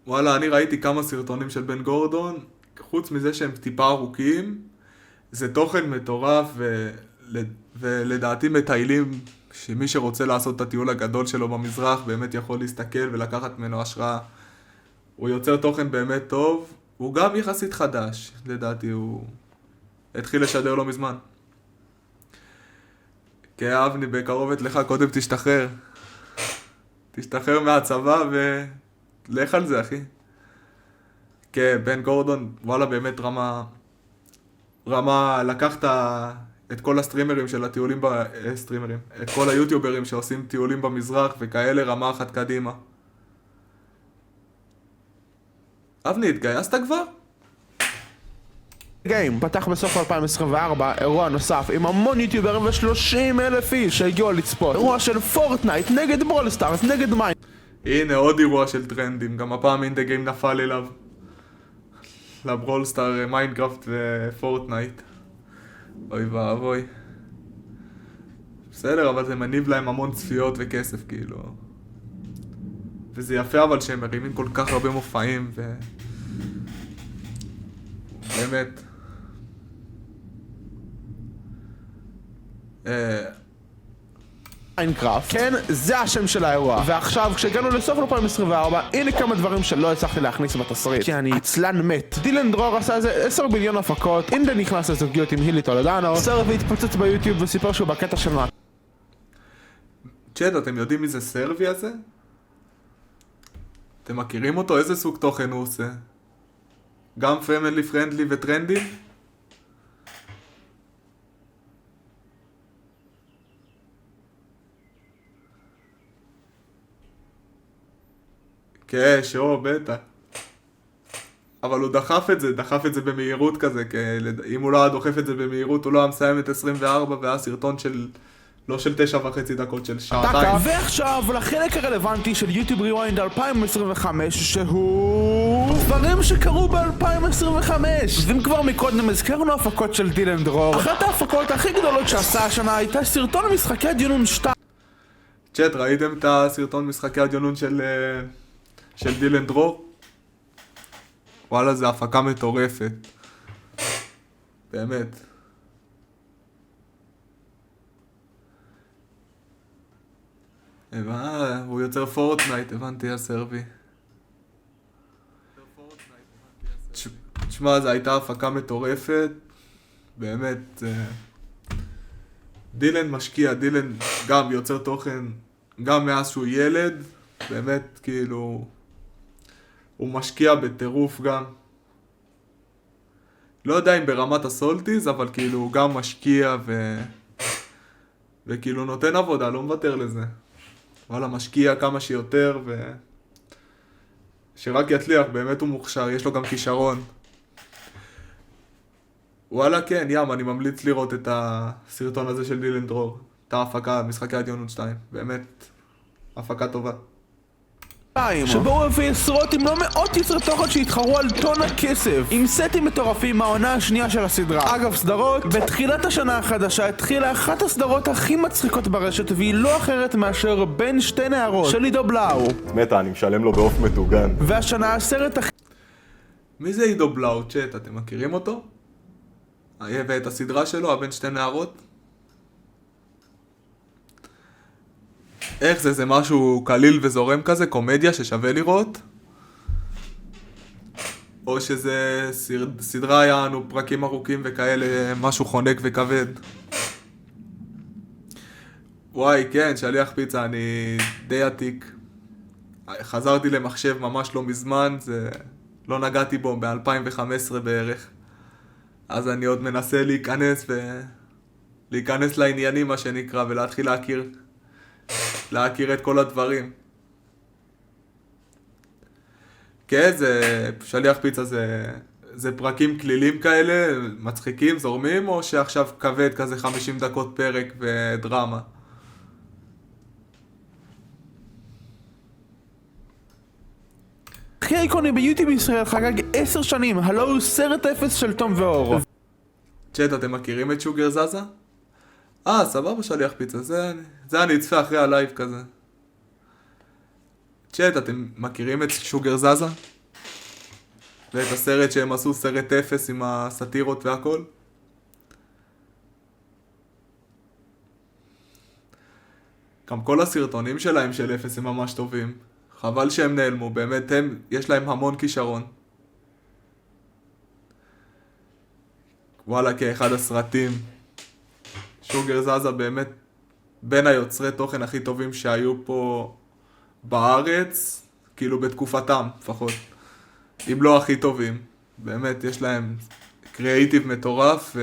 וואלה, אני ראיתי כמה סרטונים של בן גורדון, חוץ מזה שהם טיפה ארוכים, זה תוכן מטורף ולדעתי מטיילים שמי שרוצה לעשות את הטיול הגדול שלו במזרח באמת יכול להסתכל ולקחת ממנו השראה. הוא יוצר תוכן באמת טוב, הוא גם יחסית חדש, לדעתי הוא התחיל לשדר לא מזמן. כן, אבני, בקרובת לך, קודם תשתחרר. תשתחרר מהצבא ולך על זה, אחי. כן, בן גורדון, וואלה, באמת רמה, לקחת את כל הסטרימרים של הטיולים, את כל היוטיוברים שעושים טיולים במזרח וכאלה, רמה אחת קדימה. אבני, התגייסת כבר? גיים פתח בסוף 2024 אירוע נוסף עם המון יוטיוברים ו30,000 איש שהגיעו לצפות. אירוע של פורטנייט נגד ברול סטארס נגד מיין. הנה עוד אירוע של טרנדים, גם הפעם אינדה גיים נפל אליו. לברול סטאר, מיינקראפט ופורטנייט. אוי ואבוי. בסדר, אבל זה מניב להם המון צפיות וכסף כאילו. וזה יפה אבל שהם מרימים כל כך הרבה מופעים באמת. מיינקראפט, כן, זה השם של האירוע. ועכשיו, כשהגענו לסוף 2024, הנה כמה דברים שלא הצלחתי להכניס בתסריט, כי אני עצלן מת. דילן דרור עשה איזה 10 ביליון הפקות, אינדה נכנס לזוגיות עם הילי טולדנו, סרבי התפוצץ ביוטיוב וסיפר שהוא בקטע של מה. צ'אט, אתם יודעים מי זה סרבי הזה? אתם מכירים אותו? איזה סוג תוכן הוא עושה? גם פמילי פרנדלי וטרנדי? כן, בטח. אבל הוא דחף את זה במהירות כזה, אם הוא לא היה דוחף את זה במהירות, הוא לא היה מסיים את 24 והיה סרטון של, לא של 9.5 דקות, של שעתיים. ועכשיו לחלק הרלוונטי של יוטיוב ריוויינד 2025, שהוא דברים שקרו ב-2025. ואם כבר מקודם הזכרנו הפקות של דילן דרור, אחת ההפקות הכי גדולות שעשה השנה הייתה סרטון משחקי הדיונון 2. צ'אט, ראיתם את הסרטון משחקי הדיונון של דילן דרור? וואלה, זה הפקה מטורפת. באמת. הוא יוצר פורטנייט, הבנתי, הסרבי. תשמע, זו הייתה הפקה מטורפת. באמת. דילן משקיע, דילן גם יוצר תוכן, גם מאז שהוא ילד. באמת, כאילו... הוא משקיע בטירוף גם. לא יודע אם ברמת הסולטיז, אבל כאילו הוא גם משקיע וכאילו נותן עבודה, לא מוותר לזה. וואלה, משקיע כמה שיותר שרק יצליח, באמת הוא מוכשר, יש לו גם כישרון. וואלה, כן, אני ממליץ לראות את הסרטון הזה של דילן דרור. את ההפקה, משחקי הדיונון 2. באמת, הפקה טובה. שבו הוא הביא עשרות אם לא מאות יוצרי תוכן שהתחרו על טון הכסף עם סטים מטורפים מהעונה השנייה של הסדרה. אגב, סדרות, בתחילת השנה החדשה התחילה אחת הסדרות הכי מצחיקות ברשת, והיא לא אחרת מאשר בין שתי נערות של עידו בלאו. מתה, אני משלם לו באוף מטוגן. והשנה הסרט הכי... מי זה עידו בלאו? צ'אט, אתם מכירים אותו? ואת הסדרה שלו, הבין שתי נערות? איך זה? זה משהו קליל וזורם כזה? קומדיה ששווה לראות? או שזה סדרה יענו פרקים ארוכים וכאלה, משהו חונק וכבד? וואי, כן, שליח פיצה, אני די עתיק. חזרתי למחשב ממש לא מזמן, לא נגעתי בו ב-2015 בערך. אז אני עוד מנסה להיכנס לעניינים, מה שנקרא, ולהתחיל להכיר את כל הדברים. כן, זה שליח פיצה, זה פרקים כלילים כאלה, מצחיקים, זורמים, או שעכשיו כבד כזה 50 דקות פרק ודרמה? הכי איקוני ביוטיוב ישראל חגג 10 שנים, הלו הוא סרט אפס של תום ואור. צ'אט, אתם מכירים את שוגר זזה? סבבה, שליח פיצה, זה אני אצפה אחרי הלייב כזה. צ'אט, אתם מכירים את שוגר זזה? ואת הסרט שהם עשו, סרט אפס עם הסטירות והכל? גם כל הסרטונים שלהם של אפס הם ממש טובים. חבל שהם נעלמו, באמת יש להם המון כישרון. וואלה, כאחד הסרטים. שוגר זזה באמת בין היוצרי תוכן הכי טובים שהיו פה בארץ, כאילו בתקופתם לפחות. אם לא הכי טובים. באמת יש להם קריאיטיב מטורף.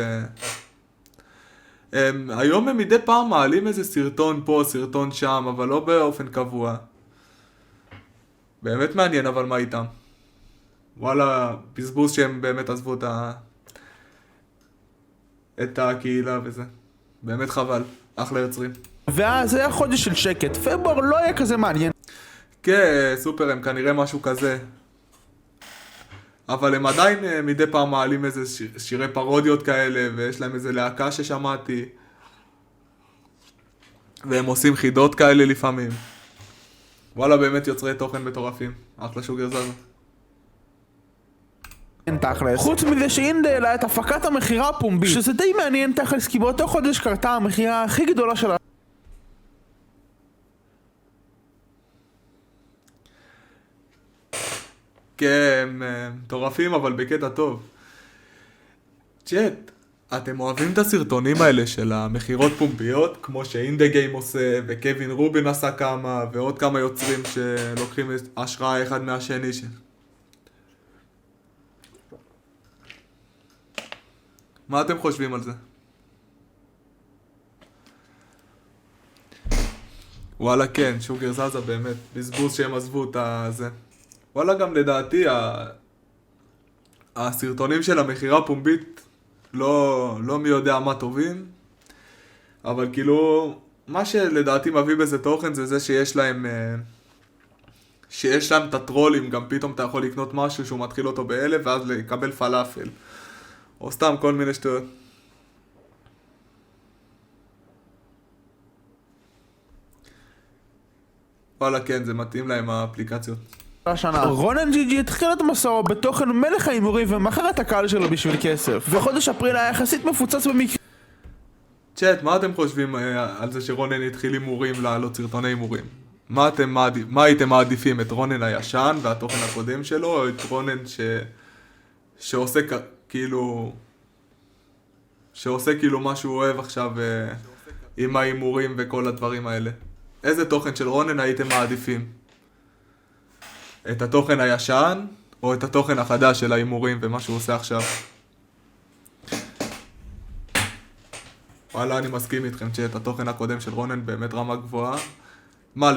היום הם מדי פעם מעלים איזה סרטון פה, סרטון שם, אבל לא באופן קבוע. באמת מעניין, אבל מה איתם? וואלה, בזבוז שהם באמת עזבו את הקהילה וזה. באמת חבל, אחלה יוצרים. ואז היה חודש של שקט, פברואר לא היה כזה מעניין. כן, סופר, הם כנראה משהו כזה. אבל הם עדיין מדי פעם מעלים איזה שירי פרודיות כאלה, ויש להם איזה להקה ששמעתי. והם עושים חידות כאלה לפעמים. וואלה, באמת יוצרי תוכן מטורפים. אחלה שוגר זזה. תכלס. חוץ מזה שאינדה העלה את הפקת המחירה הפומבית, שזה די מעניין תכלס, כי באותו חודש קרתה המחירה הכי גדולה שלה. כן, הם מטורפים, אבל בקטע טוב. צ'אט, אתם אוהבים את הסרטונים האלה של המחירות פומביות, כמו שאינדה גיים עושה, וקווין רובין עשה כמה, ועוד כמה יוצרים שלוקחים השראה אחד מהשני. מה אתם חושבים על זה? וואלה כן, שוגר זזה באמת, בזבוז שהם עזבו את זה. וואלה גם לדעתי, הסרטונים של המחירה פומבית לא מי יודע מה טובים, אבל כאילו, מה שלדעתי מביא בזה תוכן זה שיש להם את הטרולים, גם פתאום אתה יכול לקנות משהו שהוא מתחיל אותו ב1,000 ואז לקבל פלאפל. או סתם כל מיני שטויות. וואלה כן, זה מתאים להם האפליקציות. השנה רונן ג'י התחיל את מסעו בתוכן מלך ההימורים ומכר את הקהל שלו בשביל כסף, וחודש אפריל היה יחסית מפוצץ במקרה. צ'אט, מה אתם חושבים על זה שרונן התחיל הימורים לעלות סרטוני הימורים? מה הייתם מעדיפים? את רונן הישן והתוכן הקודם שלו, או את רונן שעושה כאילו מה שהוא אוהב עכשיו עם ההימורים וכל הדברים האלה? איזה תוכן של רונן הייתם מעדיפים? את התוכן הישן או את התוכן החדש של ההימורים ומה שהוא עושה עכשיו? וואלה, אני מסכים איתכם שאת התוכן הקודם של רונן באמת רמה גבוהה. מה,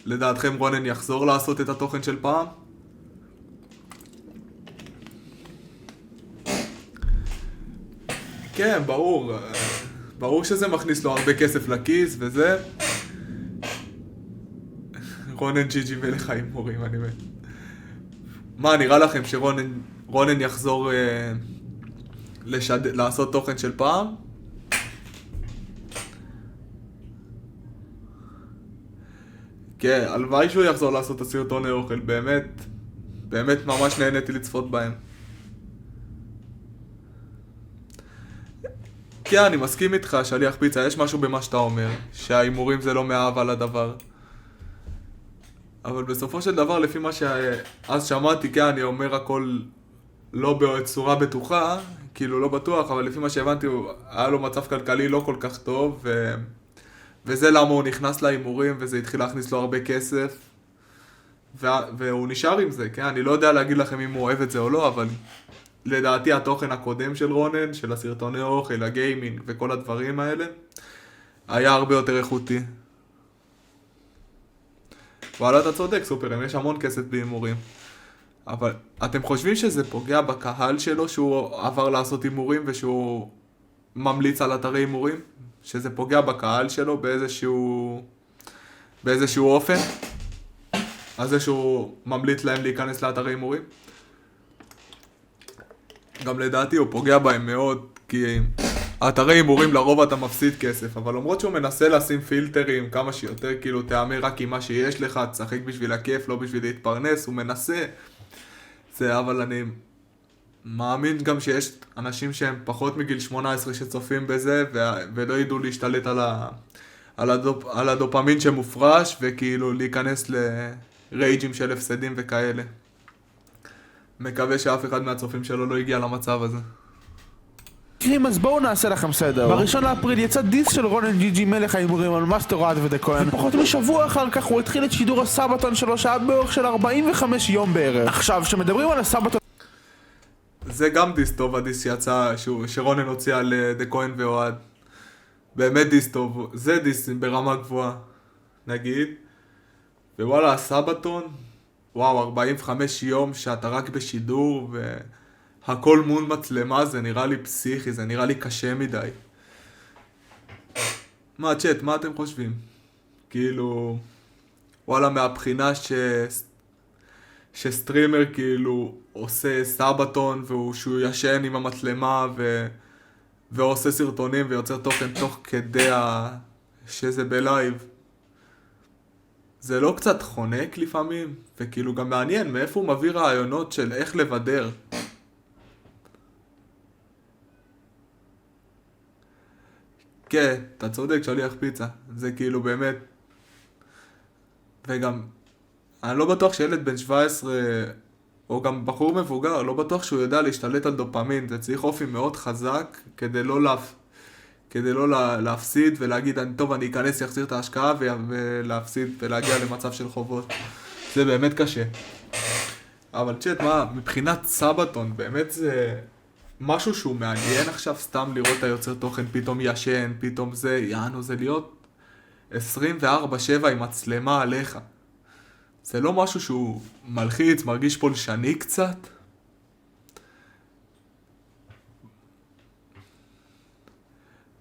לדעתכם רונן יחזור לעשות את התוכן של פעם? כן, ברור שזה מכניס לו הרבה כסף לכיס וזה. רונן ג'י מלך ההימורים, אני מת. מה, נראה לכם שרונן יחזור לעשות תוכן של פעם? כן, הלוואי שהוא יחזור לעשות את הסרטוני אוכל, באמת ממש נהניתי לצפות בהם. כן, אני מסכים איתך, שליח פיצה, יש משהו במה שאתה אומר, שההימורים זה לא מאהבה לדבר. אבל בסופו של דבר, לפי מה שאז שמעתי, כן, אני אומר הכל לא בצורה בטוחה, כאילו לא בטוח, אבל לפי מה שהבנתי, היה לו מצב כלכלי לא כל כך טוב, וזה למה הוא נכנס להימורים, וזה התחיל להכניס לו הרבה כסף, והוא נשאר עם זה, כן? אני לא יודע להגיד לכם אם הוא אוהב את זה או לא, אבל לדעתי התוכן הקודם של רונן, של הסרטוני אוכל, הגיימינג וכל הדברים האלה, היה הרבה יותר איכותי. וואלה, אתה צודק, סופרים, יש המון כסף בהימורים. אבל אתם חושבים שזה פוגע בקהל שלו שהוא עבר לעשות הימורים ושהוא ממליץ על אתרי הימורים? שזה פוגע בקהל שלו באיזשהו אופן? על זה שהוא ממליץ להם להיכנס לאתרי הימורים? גם לדעתי הוא פוגע בהם מאוד, כי אתרי הימורים לרוב אתה מפסיד כסף, אבל למרות שהוא מנסה לשים פילטרים כמה שיותר, כאילו תאמר רק עם מה שיש לך, תשחק בשביל הכיף, לא בשביל להתפרנס, הוא מנסה. זה, אבל אני מאמין גם שיש אנשים שהם פחות מגיל 18 שצופים בזה, ולא ידעו להשתלט על הדופמין שמופרש, וכאילו להיכנס לרייג'ים של הפסדים וכאלה. מקווה שאף אחד מהצופים שלו לא הגיע למצב הזה. אז בואו נעשה לכם סדר. ב1 לאפריל יצא דיס של רונן ג'י מלך ההימורים על מאסטר ראד ודקוין, ופחות משבוע אחר כך הוא התחיל את שידור הסבתון שלו שהיה באורך של 45 יום בערך. עכשיו, שמדברים על הסבתון, זה גם דיס טוב, הדיס שיצא, שרונן הוציא על דקוין ואוהד. באמת דיס טוב, זה דיס ברמה גבוהה, נגיד. ווואלה, הסבתון, וואו, 45 יום שאתה רק בשידור והכל מול מצלמה, זה נראה לי פסיכי, זה נראה לי קשה מדי. מה, צ'אט, מה אתם חושבים? כאילו, וואלה, מהבחינה שסטרימר כאילו עושה סבתון שהוא ישן עם המצלמה ועושה סרטונים ויוצר תוכן תוך כדי שזה בלייב. זה לא קצת חונק לפעמים? וכאילו גם מעניין מאיפה הוא מביא רעיונות של איך לבדר. כן, אתה צודק, שליח פיצה. זה כאילו באמת. וגם, אני לא בטוח שילד בן 17 או גם בחור מבוגר, לא בטוח שהוא יודע להשתלט על דופמין, זה צריך אופי מאוד חזק כדי לא להפסיד ולהגיד, טוב, אני אכנס, יחזיר את ההשקעה ולהפסיד ולהגיע למצב של חובות. זה באמת קשה. אבל צ'אט, מה, מבחינת סבתון, באמת זה משהו שהוא מעניין עכשיו, סתם לראות את היוצר תוכן, פתאום ישן, פתאום זה, יענו, זה להיות 24/7 עם מצלמה עליך. זה לא משהו שהוא מלחיץ, מרגיש פולשני קצת?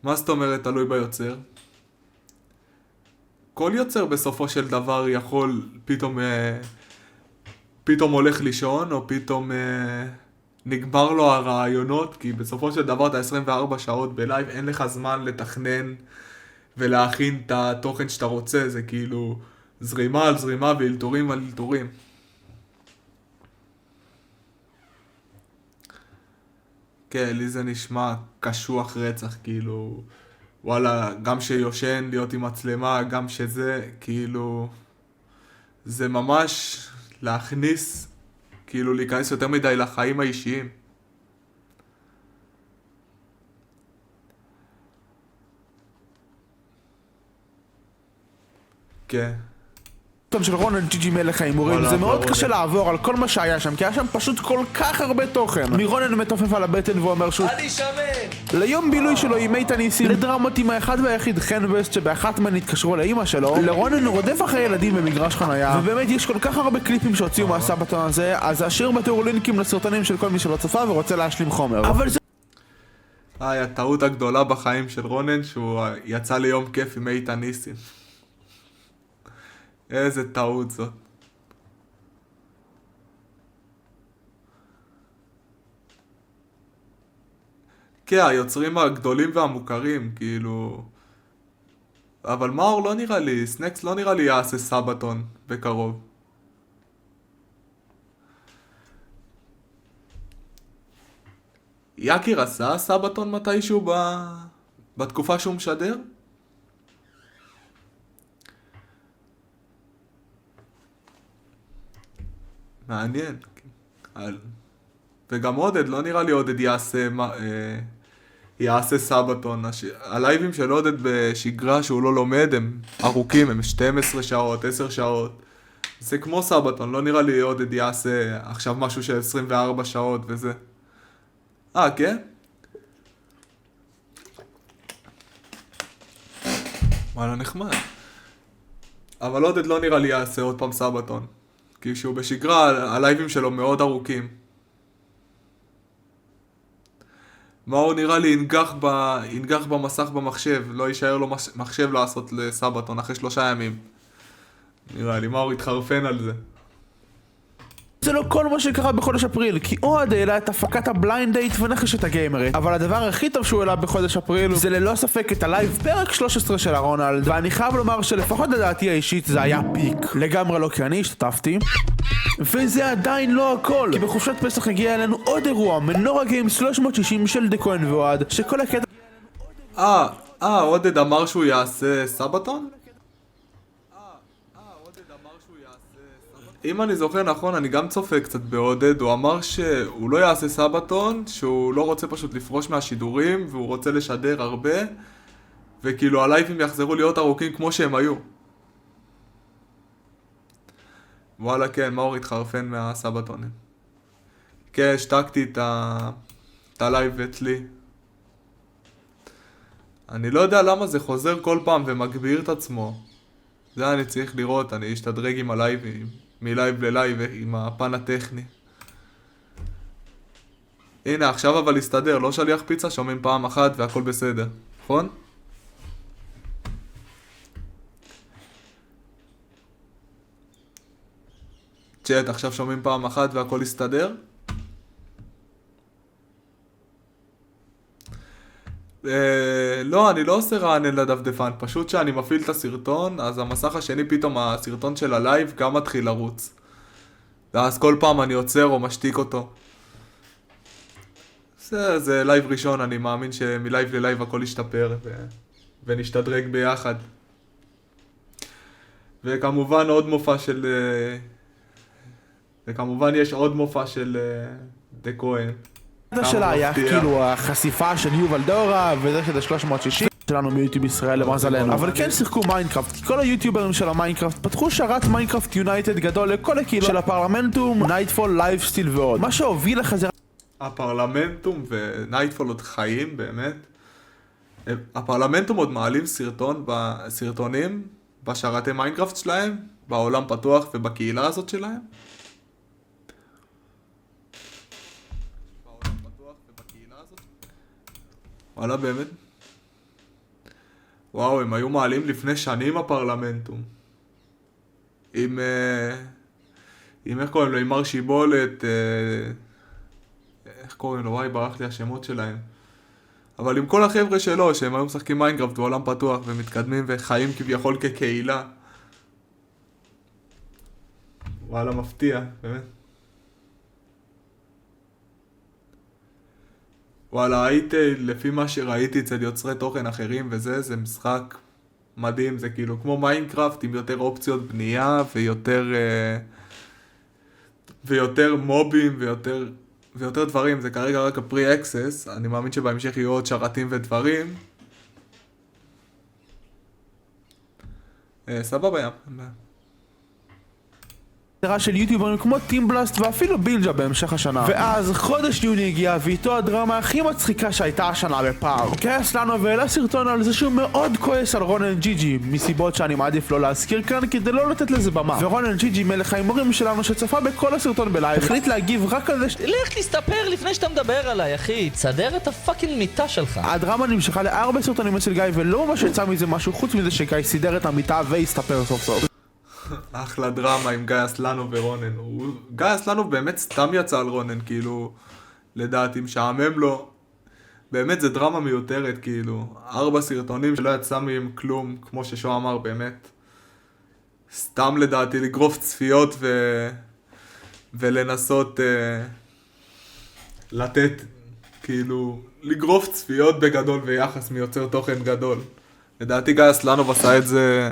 מה זאת אומרת תלוי ביוצר? כל יוצר בסופו של דבר יכול פתאום הולך לישון, או פתאום נגמר לו הרעיונות, כי בסופו של דבר אתה 24 שעות בלייב, אין לך זמן לתכנן ולהכין את התוכן שאתה רוצה, זה כאילו זרימה על זרימה ואלתורים על אלתורים. כן, לי זה נשמע קשוח רצח, כאילו, וואלה, גם שיושן להיות עם מצלמה, גם שזה, כאילו, זה ממש להכניס, כאילו, להיכנס יותר מדי לחיים האישיים. כן. של רונן ג'י מלך ההימורים, זה מאוד קשה לעבור על כל מה שהיה שם, כי היה שם פשוט כל כך הרבה תוכן. מרונן מתופף על הבטן ואומר שהוא אני שמן! ליום בילוי שלו עם איתן ניסים, לדרמות עם האחד והיחיד חן וסט שבאחת מהן התקשרו לאמא שלו, לרונן רודף אחרי ילדים במגרש חנייה, ובאמת יש כל כך הרבה קליפים שהוציאו מהסבתון הזה, אז אשאיר בתיאור לינקים לסרטונים של כל מי שלא צפה ורוצה להשלים חומר. אבל זה הטעות הגדולה בחיים של רונן שהוא יצא ליום כיף עם איתן ניסים. איזה טעות זאת. כן, היוצרים הגדולים והמוכרים, כאילו... אבל מאור לא נראה לי, סנקס לא נראה לי יעשה סבתון בקרוב. יקיר עשה סבתון מתישהו בתקופה שהוא משדר? מעניין. וגם עודד, לא נראה לי עודד יעשה סבתון. הלייבים של עודד בשגרה שהוא לא לומד הם ארוכים, הם 12 שעות, 10 שעות. זה כמו סבתון, לא נראה לי עודד יעשה עכשיו משהו של 24 שעות וזה. כן? וואלה נחמד. אבל עודד לא נראה לי יעשה עוד פעם סבתון. כי כשהוא בשגרה, הלייבים שלו מאוד ארוכים. מה הוא נראה לי ינגח במסך במחשב, לא יישאר לו מחשב לעשות לסבתון אחרי 3 ימים. נראה לי, מה הוא יתחרפן על זה. זה לא כל מה שקרה בחודש אפריל, כי אוהד העלה את הפקת הבליינד דייט ונחשת הגיימרית. אבל הדבר הכי טוב שהוא העלה בחודש אפריל זה ללא ספק את הלייב פרק 13 של הרונלד, ואני חייב לומר שלפחות לדעתי האישית זה היה פיק. לגמרי לא כי אני השתתפתי. וזה עדיין לא הכל, כי בחופשת פסח הגיע אלינו עוד אירוע, מנורה גיים 360 של דקוין ואוהד, שכל הקטע... עודד אמר שהוא יעשה סבתון? אם אני זוכר נכון, אני גם צופה קצת בעודד, הוא אמר שהוא לא יעשה סבתון, שהוא לא רוצה פשוט לפרוש מהשידורים, והוא רוצה לשדר הרבה, וכאילו הלייבים יחזרו להיות ארוכים כמו שהם היו. וואלה כן, מאור התחרפן מהסבתונים. כן, השתקתי את הלייב אצלי. אני לא יודע למה זה חוזר כל פעם ומגביר את עצמו. זה אני צריך לראות, אני אשתדרג עם הלייבים. מלייב ללייב עם הפן הטכני. הנה, עכשיו אבל הסתדר, לא שליח פיצה, שומעים פעם אחת והכל בסדר, נכון? צ'אט, עכשיו שומעים פעם אחת והכל הסתדר? לא, אני לא עושה רענן לדפדפן, פשוט שאני מפעיל את הסרטון, אז המסך השני פתאום הסרטון של הלייב גם מתחיל לרוץ. ואז כל פעם אני עוצר או משתיק אותו. זה לייב ראשון, אני מאמין שמלייב ללייב הכל ישתפר ונשתדרג ביחד. וכמובן עוד מופע של וכמובן יש עוד מופע של דה כהן. שלה היה כאילו החשיפה של יובל דורה וזה שזה 360 שלנו מיוטיוב ישראל למזלנו, אבל כן שיחקו מיינקראפט, כי כל היוטיוברים של המיינקראפט פתחו שרת מיינקראפט יונייטד גדול לכל הקהילות של הפרלמנטום, נייטפול, לייפסטיל ועוד, מה שהוביל לחזרה. הפרלמנטום ונייטפול עוד חיים באמת. הפרלמנטום עוד מעלים סרטונים בשרתי מיינקראפט שלהם, בעולם פתוח ובקהילה הזאת שלהם. וואלה באמת. וואו, הם היו מעלים לפני שנים הפרלמנטום. עם איך קוראים לו? עם מר שיבולת, איך קוראים לו? וואי, ברח לי השמות שלהם. אבל עם כל החבר'ה שלו, שהם היו משחקים מיינקראפט בעולם פתוח ומתקדמים וחיים כביכול כקהילה. וואלה, מפתיע, באמת. וואלה, לפי מה שראיתי אצל יוצרי תוכן אחרים וזה, זה משחק מדהים, זה כאילו כמו מיינקראפט עם יותר אופציות בנייה ויותר מובים ויותר דברים, זה כרגע רק הפרי-אקסס, אני מאמין שבהמשך יהיו עוד שרתים ודברים. סבבה ים. של יוטיוברים כמו טימבלאסט ואפילו בילג'ה בהמשך השנה. ואז חודש יוני הגיע ואיתו הדרמה הכי מצחיקה שהייתה השנה בפאר. כעס לנו והעלה סרטון על זה שהוא מאוד כועס על רונן ג'י מסיבות שאני מעדיף לא להזכיר כאן כדי לא לתת לזה במה. ורונן ג'י מלך ההימורים שלנו שצפה בכל הסרטון בלייב החליט להגיב רק על זה לך תסתפר לפני שאתה מדבר עליי אחי, תסדר את הפאקינג מיטה שלך. הדרמה נמשכה ל4 סרטונים אצל גיא ולא ממש יצא מזה משהו חוץ מזה שגיא סידר את המיטה והסתפר סוף סוף. אחלה דרמה עם גיא אסלנוב ורונן. גיא אסלנוב באמת סתם יצא על רונן, כאילו, לדעתי, משעמם לו. באמת זה דרמה מיותרת, כאילו. 4 סרטונים שלא יצא מהם כלום, כמו ששו אמר, באמת. סתם לדעתי לגרוף צפיות ולנסות לתת, כאילו, לגרוף צפיות בגדול ויחס מיוצר תוכן גדול. לדעתי גיא אסלנוב עשה את זה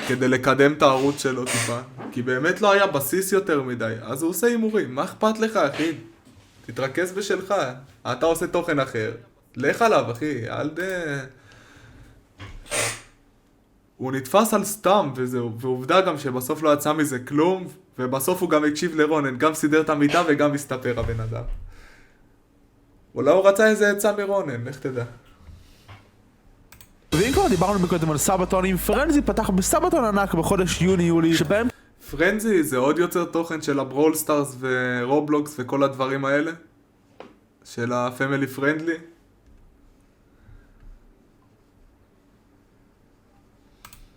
כדי לקדם את הערוץ שלו טיפה, כי באמת לא היה בסיס יותר מדי, אז הוא עושה הימורים, מה אכפת לך אחי? תתרכז בשלך, אתה עושה תוכן אחר, לך עליו אחי, אל ד... הוא נתפס על סתם וזהו, ועובדה גם שבסוף לא יצא מזה כלום, ובסוף הוא גם הקשיב לרונן, גם סידר את המיטה וגם הסתפר הבן אדם. אולי הוא רצה איזה עצה מרונן, לך תדע. ואם כבר דיברנו מקודם על סבתונים, פרנזי פתח בסבתון ענק בחודש יוני-יולי שבהם פרנזי זה עוד יוצר תוכן של הברול סטארס ורובלוקס וכל הדברים האלה של הפמילי פרנדלי.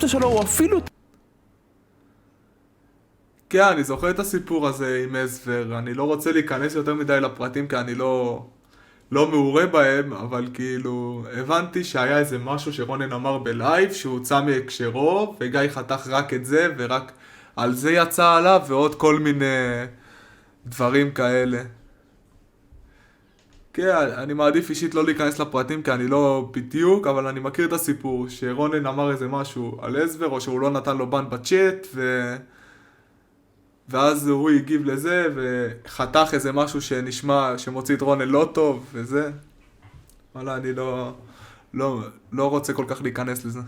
שלו הוא אפילו כן, אני זוכר את הסיפור הזה עם אסבר, אני לא רוצה להיכנס יותר מדי לפרטים כי אני לא מעורה בהם, אבל כאילו הבנתי שהיה איזה משהו שרונן אמר בלייב שהוא הוצא מהקשרו וגיא חתך רק את זה ורק על זה יצא עליו ועוד כל מיני דברים כאלה. כן, אני מעדיף אישית לא להיכנס לפרטים כי אני לא בדיוק, אבל אני מכיר את הסיפור שרונן אמר איזה משהו על אסבר או שהוא לא נתן לו בן בצ'אט ואז הוא הגיב לזה וחתך איזה משהו שנשמע שמוציא את רונן לא טוב וזה. וואלה, אני לא רוצה כל כך להיכנס לזה.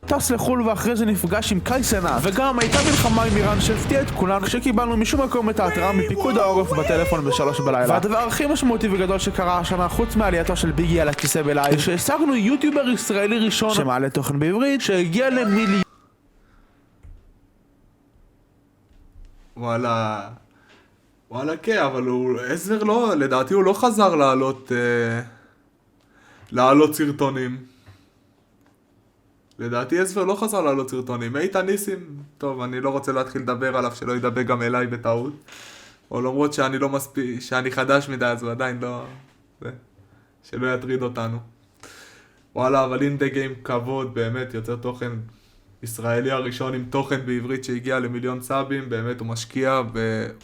טס לחול ואחרי זה נפגש עם קאי סנאט וגם הייתה מלחמה עם איראן שהפתיע את כולנו כשקיבלנו משום מקום את ההתראה מפיקוד העורף בטלפון ב3 בלילה. והדבר הכי משמעותי וגדול שקרה השנה חוץ מעלייתו של ביגי על הכיסא בלייב שהשגנו יוטיובר ישראלי ראשון שמעלה תוכן בעברית שהגיע למיליון. וואלה כן, אבל אסבר לא, לדעתי הוא לא חזר לעלות סרטונים. לדעתי אסבר לא חזר לעלות סרטונים. איתן ניסים, טוב, אני לא רוצה להתחיל לדבר עליו, שלא ידבר גם אליי בטעות. או למרות שאני לא מספיק, שאני חדש מדי, אז הוא עדיין לא... שלא יטריד אותנו. וואלה, אבל אינדה גיים כבוד, באמת, יוצר תוכן ישראלי הראשון עם תוכן בעברית שהגיע ל1,000,000 סאבים, באמת הוא משקיע,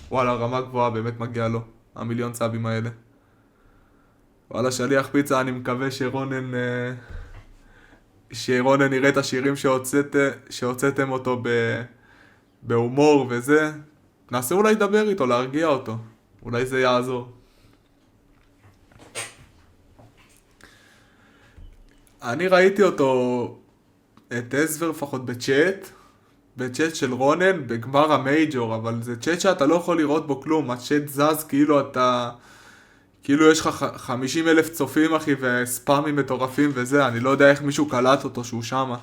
ווואלה, רמה גבוהה, באמת מגיע לו, 1,000,000 סאבים האלה. וואלה, שליח פיצה, אני מקווה שרונן יראה את השירים שהוצאתם אותו בהומור וזה. ננסה אולי לדבר איתו, להרגיע אותו. אולי זה יעזור. אני ראיתי אותו, את אזבר לפחות בצ'אט של רונן, בגמר המייג'ור, אבל זה צ'אט שאתה לא יכול לראות בו כלום, הצ'אט זז כאילו יש לך 50,000 צופים אחי, וספאמים מטורפים וזה, אני לא יודע איך מישהו קלט אותו שהוא שמה.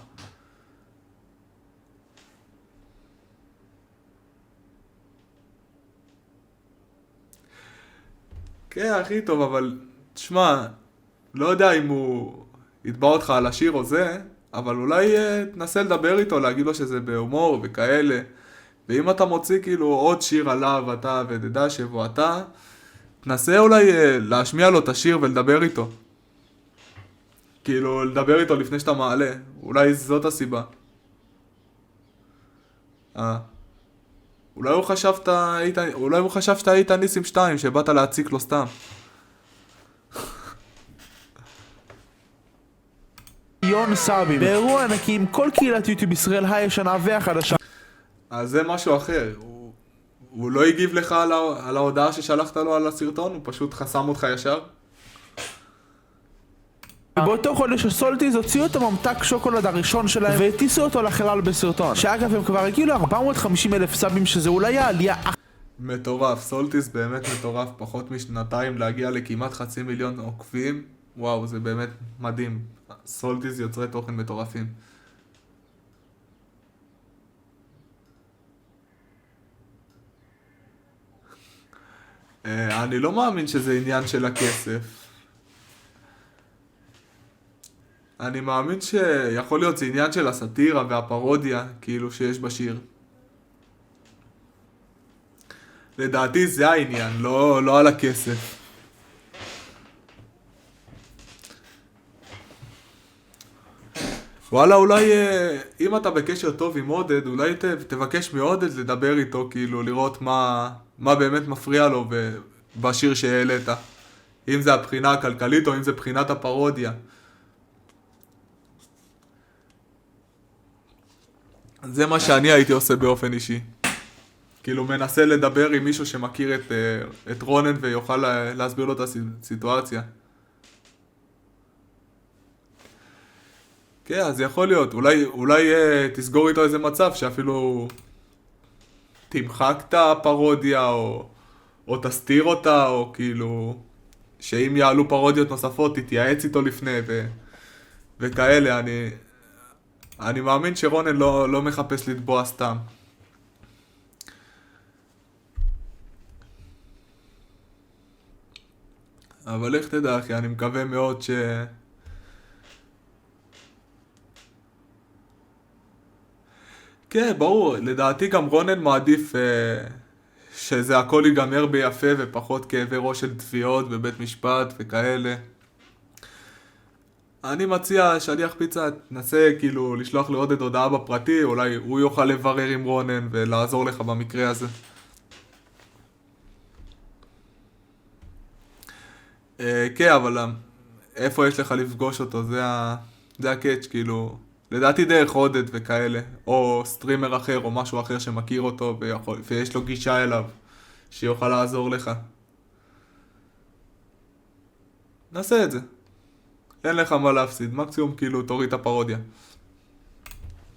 כן, הכי טוב, אבל תשמע, לא יודע אם הוא יתבע אותך על השיר או זה, אבל אולי תנסה לדבר איתו, להגיד לו שזה בהומור וכאלה. ואם אתה מוציא כאילו עוד שיר עליו, אתה ודדה שבו אתה, תנסה אולי להשמיע לו את השיר ולדבר איתו. כאילו, לדבר איתו לפני שאתה מעלה. אולי זאת הסיבה. אולי הוא חשב שאתה היית ניסים 2, שבאת להציק לו סתם. יון סאבים, באירוע ענקי עם כל קהילת יוטיוב ישראל הישנה והחדשה. אז זה משהו אחר. הוא לא הגיב לך על ההודעה ששלחת לו על הסרטון, הוא פשוט חסם אותך ישר. באותו חודש הסולטיז הוציאו את הממתק שוקולד הראשון שלהם והטיסו אותו לחלל בסרטון, שאגב הם כבר הגיעו ל-450,000 סאבים, שזה אולי העלייה מטורף, סולטיס באמת מטורף, פחות משנתיים להגיע לכמעט 500,000 עוקבים. וואו, זה באמת מדהים. סולטיס יוצרי תוכן מטורפים. אני לא מאמין שזה עניין של הכסף. אני מאמין שיכול להיות זה עניין של הסאטירה והפרודיה, כאילו שיש בשיר. לדעתי זה העניין, לא על הכסף. וואלה, אולי אם אתה בקשר טוב עם עודד, אולי תבקש מעודד לדבר איתו, כאילו לראות מה באמת מפריע לו בשיר שהעלית. אם זה הבחינה הכלכלית או אם זה בחינת הפרודיה. זה מה שאני הייתי עושה באופן אישי. כאילו מנסה לדבר עם מישהו שמכיר את רונן ויוכל להסביר לו את הסיטואציה. כן, אז יכול להיות. אולי תסגור איתו איזה מצב שאפילו תמחק את הפרודיה או תסתיר אותה, או כאילו שאם יעלו פרודיות נוספות תתייעץ איתו לפני וכאלה. אני מאמין שרונן לא מחפש לתבוע סתם. אבל איך תדע אחי, אני מקווה מאוד כן, ברור, לדעתי גם רונן מעדיף שזה הכל ייגמר ביפה ופחות כאבי ראש של תביעות בבית משפט וכאלה. אני מציע שליח פיצה תנסה כאילו לשלוח לעודד הודעה בפרטי, אולי הוא יוכל לברר עם רונן ולעזור לך במקרה הזה. כן, אבל איפה יש לך לפגוש אותו? זה הקאץ' כאילו. לדעתי דרך עודד וכאלה, או סטרימר אחר או משהו אחר שמכיר אותו ויש לו גישה אליו שיוכל לעזור לך. נעשה את זה. אין לך מה להפסיד, מקסימום כאילו תוריד את הפרודיה.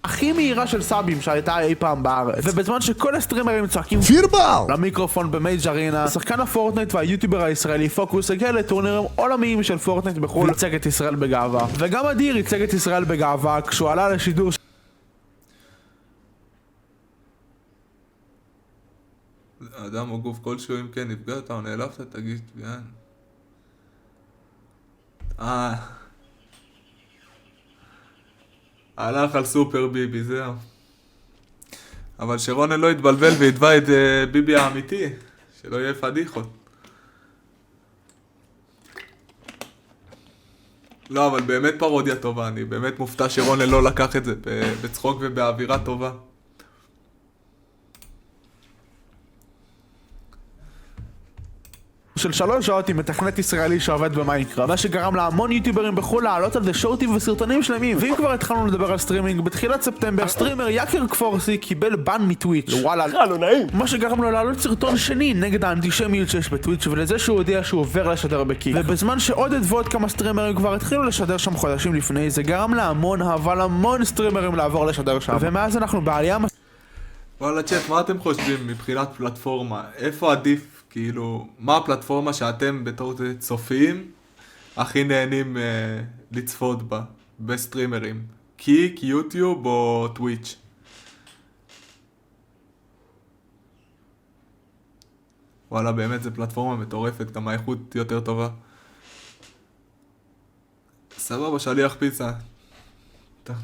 הכי מהירה של סאבים שהייתה אי פעם בארץ, ובזמן שכל הסטרימרים צועקים פירבל למיקרופון במייג' ארינה, שחקן הפורטנייט והיוטיובר הישראלי פוקוס הגיע לטורנירים עולמיים של פורטנייט בחו"ל וייצג את ישראל בגאווה. וגם אדיר ייצג את ישראל בגאווה כשהוא עלה לשידור. אדם או גוף כלשהו, אם כן נפגעת או נעלבת, תגיש תביעה. הלך על סופר ביבי, זהו. אבל שרונן לא יתבלבל ויתבע את ביבי האמיתי, שלא יהיה פדיחות. לא, אבל באמת פרודיה טובה, אני באמת מופתע שרונן לא לקח את זה בצחוק ובאווירה טובה. של 3 שעות עם מתכנת ישראלי שעובד במיינקראפט, מה שגרם להמון יוטיוברים בחו"ל לעלות על זה שורטים וסרטונים שלמים. ואם כבר התחלנו לדבר על סטרימינג, בתחילת ספטמבר הסטרימר יקר כפורסי קיבל בן מטוויץ', וואלה, לא נעים, מה שגרם לו לעלות סרטון שני נגד האנטישמיות שיש בטוויץ', ולזה שהוא הודיע שהוא עובר לשדר בקיק. ובזמן שעודד ועוד כמה סטרימרים כבר התחילו לשדר שם חודשים לפני, זה גרם להמון, אבל המון סטרימרים לעבור לשדר שם, ומאז אנחנו בעלייה. וואלה צ'אט, מה אתם חושבים מבחינת פלטפורמה? איפה עדיף, כאילו, מה הפלטפורמה שאתם בתור צופים הכי נהנים לצפות בה, בסטרימרים? קיק, יוטיוב או טוויץ'? וואלה, באמת זה פלטפורמה מטורפת, גם האיכות יותר טובה. סבבה, שליח פיצה.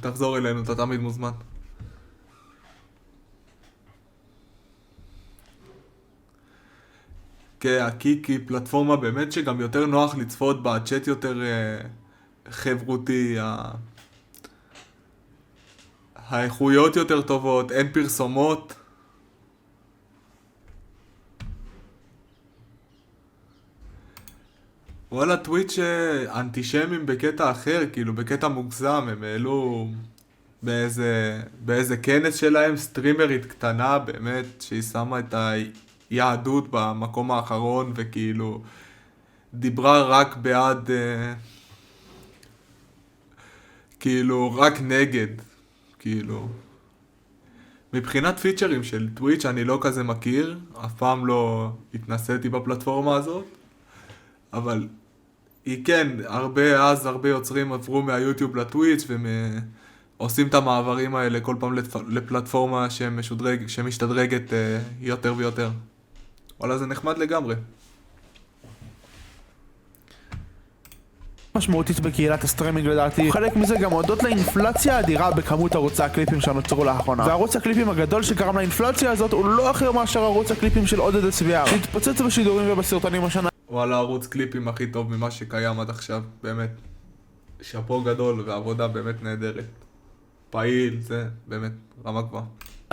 תחזור אלינו, אתה תמיד מוזמן. כן, הקיק היא פלטפורמה באמת שגם יותר נוח לצפות בה, הצ'אט יותר חברותי, האיכויות יותר טובות, אין פרסומות. וואלה, טוויץ' אנטישמים בקטע אחר, כאילו בקטע מוגזם, הם העלו באיזה כנס שלהם סטרימרית קטנה באמת, שהיא שמה את היהדות במקום האחרון וכאילו דיברה רק בעד, כאילו רק נגד, כאילו. מבחינת פיצ'רים של טוויץ' אני לא כזה מכיר, אף פעם לא התנסיתי בפלטפורמה הזאת, אבל היא כן, הרבה יוצרים עברו מהיוטיוב לטוויץ' ועושים את המעברים האלה כל פעם לפלטפורמה שמשתדרגת יותר ויותר. וואלה, זה נחמד לגמרי. משמעותית בקהילת הסטרימינג לדעתי, חלק מזה גם הודות לאינפלציה האדירה בכמות ערוצי הקליפים שנוצרו לאחרונה. וערוץ הקליפים הגדול שגרם לאינפלציה הזאת הוא לא אחר מאשר ערוץ הקליפים של עודד הצביעה, שהתפוצץ בשידורים ובסרטונים השנה. וואלה, ערוץ קליפים הכי טוב ממה שקיים עד עכשיו, באמת. שאפו גדול ועבודה באמת נהדרת. פעיל, זה באמת רמה גבוהה.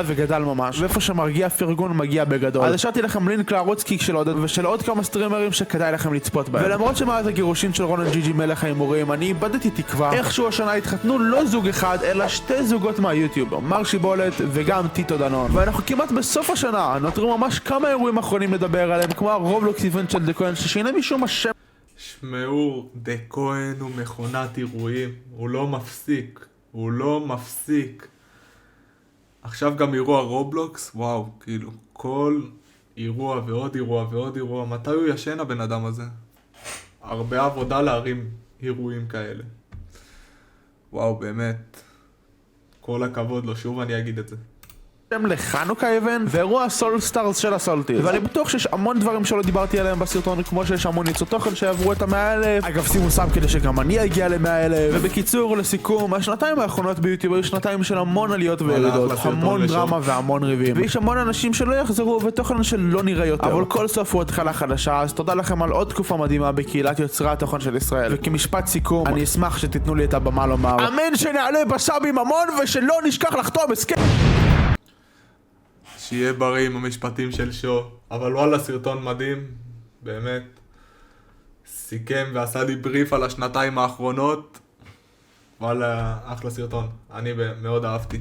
וגדל ממש, ואיפה שמרגיע פרגון מגיע בגדול. אז השארתי לכם לינק לערוץ קיק של עודד ושל עוד כמה סטרימרים שכדאי לכם לצפות בהם. ולמרות שמאז הגירושים של רונן ג'י ג'י מלך ההימורים, אני איבדתי תקווה. איכשהו השנה התחתנו לא זוג אחד, אלא 2 זוגות מהיוטיוב, מר שיבולת וגם טיטו דנון. ואנחנו כמעט בסוף השנה, נותרו ממש כמה אירועים אחרונים לדבר עליהם, כמו הרובלוקס איבנט של דה כהן, ששינה משום השם. שמעו, דה כהן הוא מכונת אירועים, הוא לא מפסיק. עכשיו גם אירוע רובלוקס, וואו, כאילו, כל אירוע ועוד אירוע ועוד אירוע, מתי הוא ישן הבן אדם הזה? הרבה עבודה להרים אירועים כאלה. וואו, באמת, כל הכבוד לו, שוב אני אגיד את זה. לחנוכה איבנט ואירוע סולסטארס של הסולטיז, ואני בטוח שיש המון דברים שלא דיברתי עליהם בסרטון, כמו שיש המון ייצור תוכן שעברו את 100,000. אגב, שימו סאב כדי שגם אני אגיע ל100,000. ובקיצור, לסיכום, השנתיים האחרונות ביוטיוב היו שנתיים של המון עליות וירידות, המון דרמה והמון ריבים, ויש המון אנשים שלא יחזרו ותוכן שלא נראה יותר, אבל כל סוף הוא התחלה חדשה. אז תודה לכם על עוד תקופה מדהימה בקהילת יוצרי התוכן של ישראל, וכמשפט סיכום אני אשמח שתיתנו לי את הבמה לומר אמן, שנעלה בסאבים המון ושלא נשכח לחתום הסכם. שיהיה בריא עם המשפטים של שו, אבל וואלה, סרטון מדהים, באמת. סיכם ועשה לי בריף על השנתיים האחרונות. וואלה, אחלה סרטון, אני מאוד אהבתי.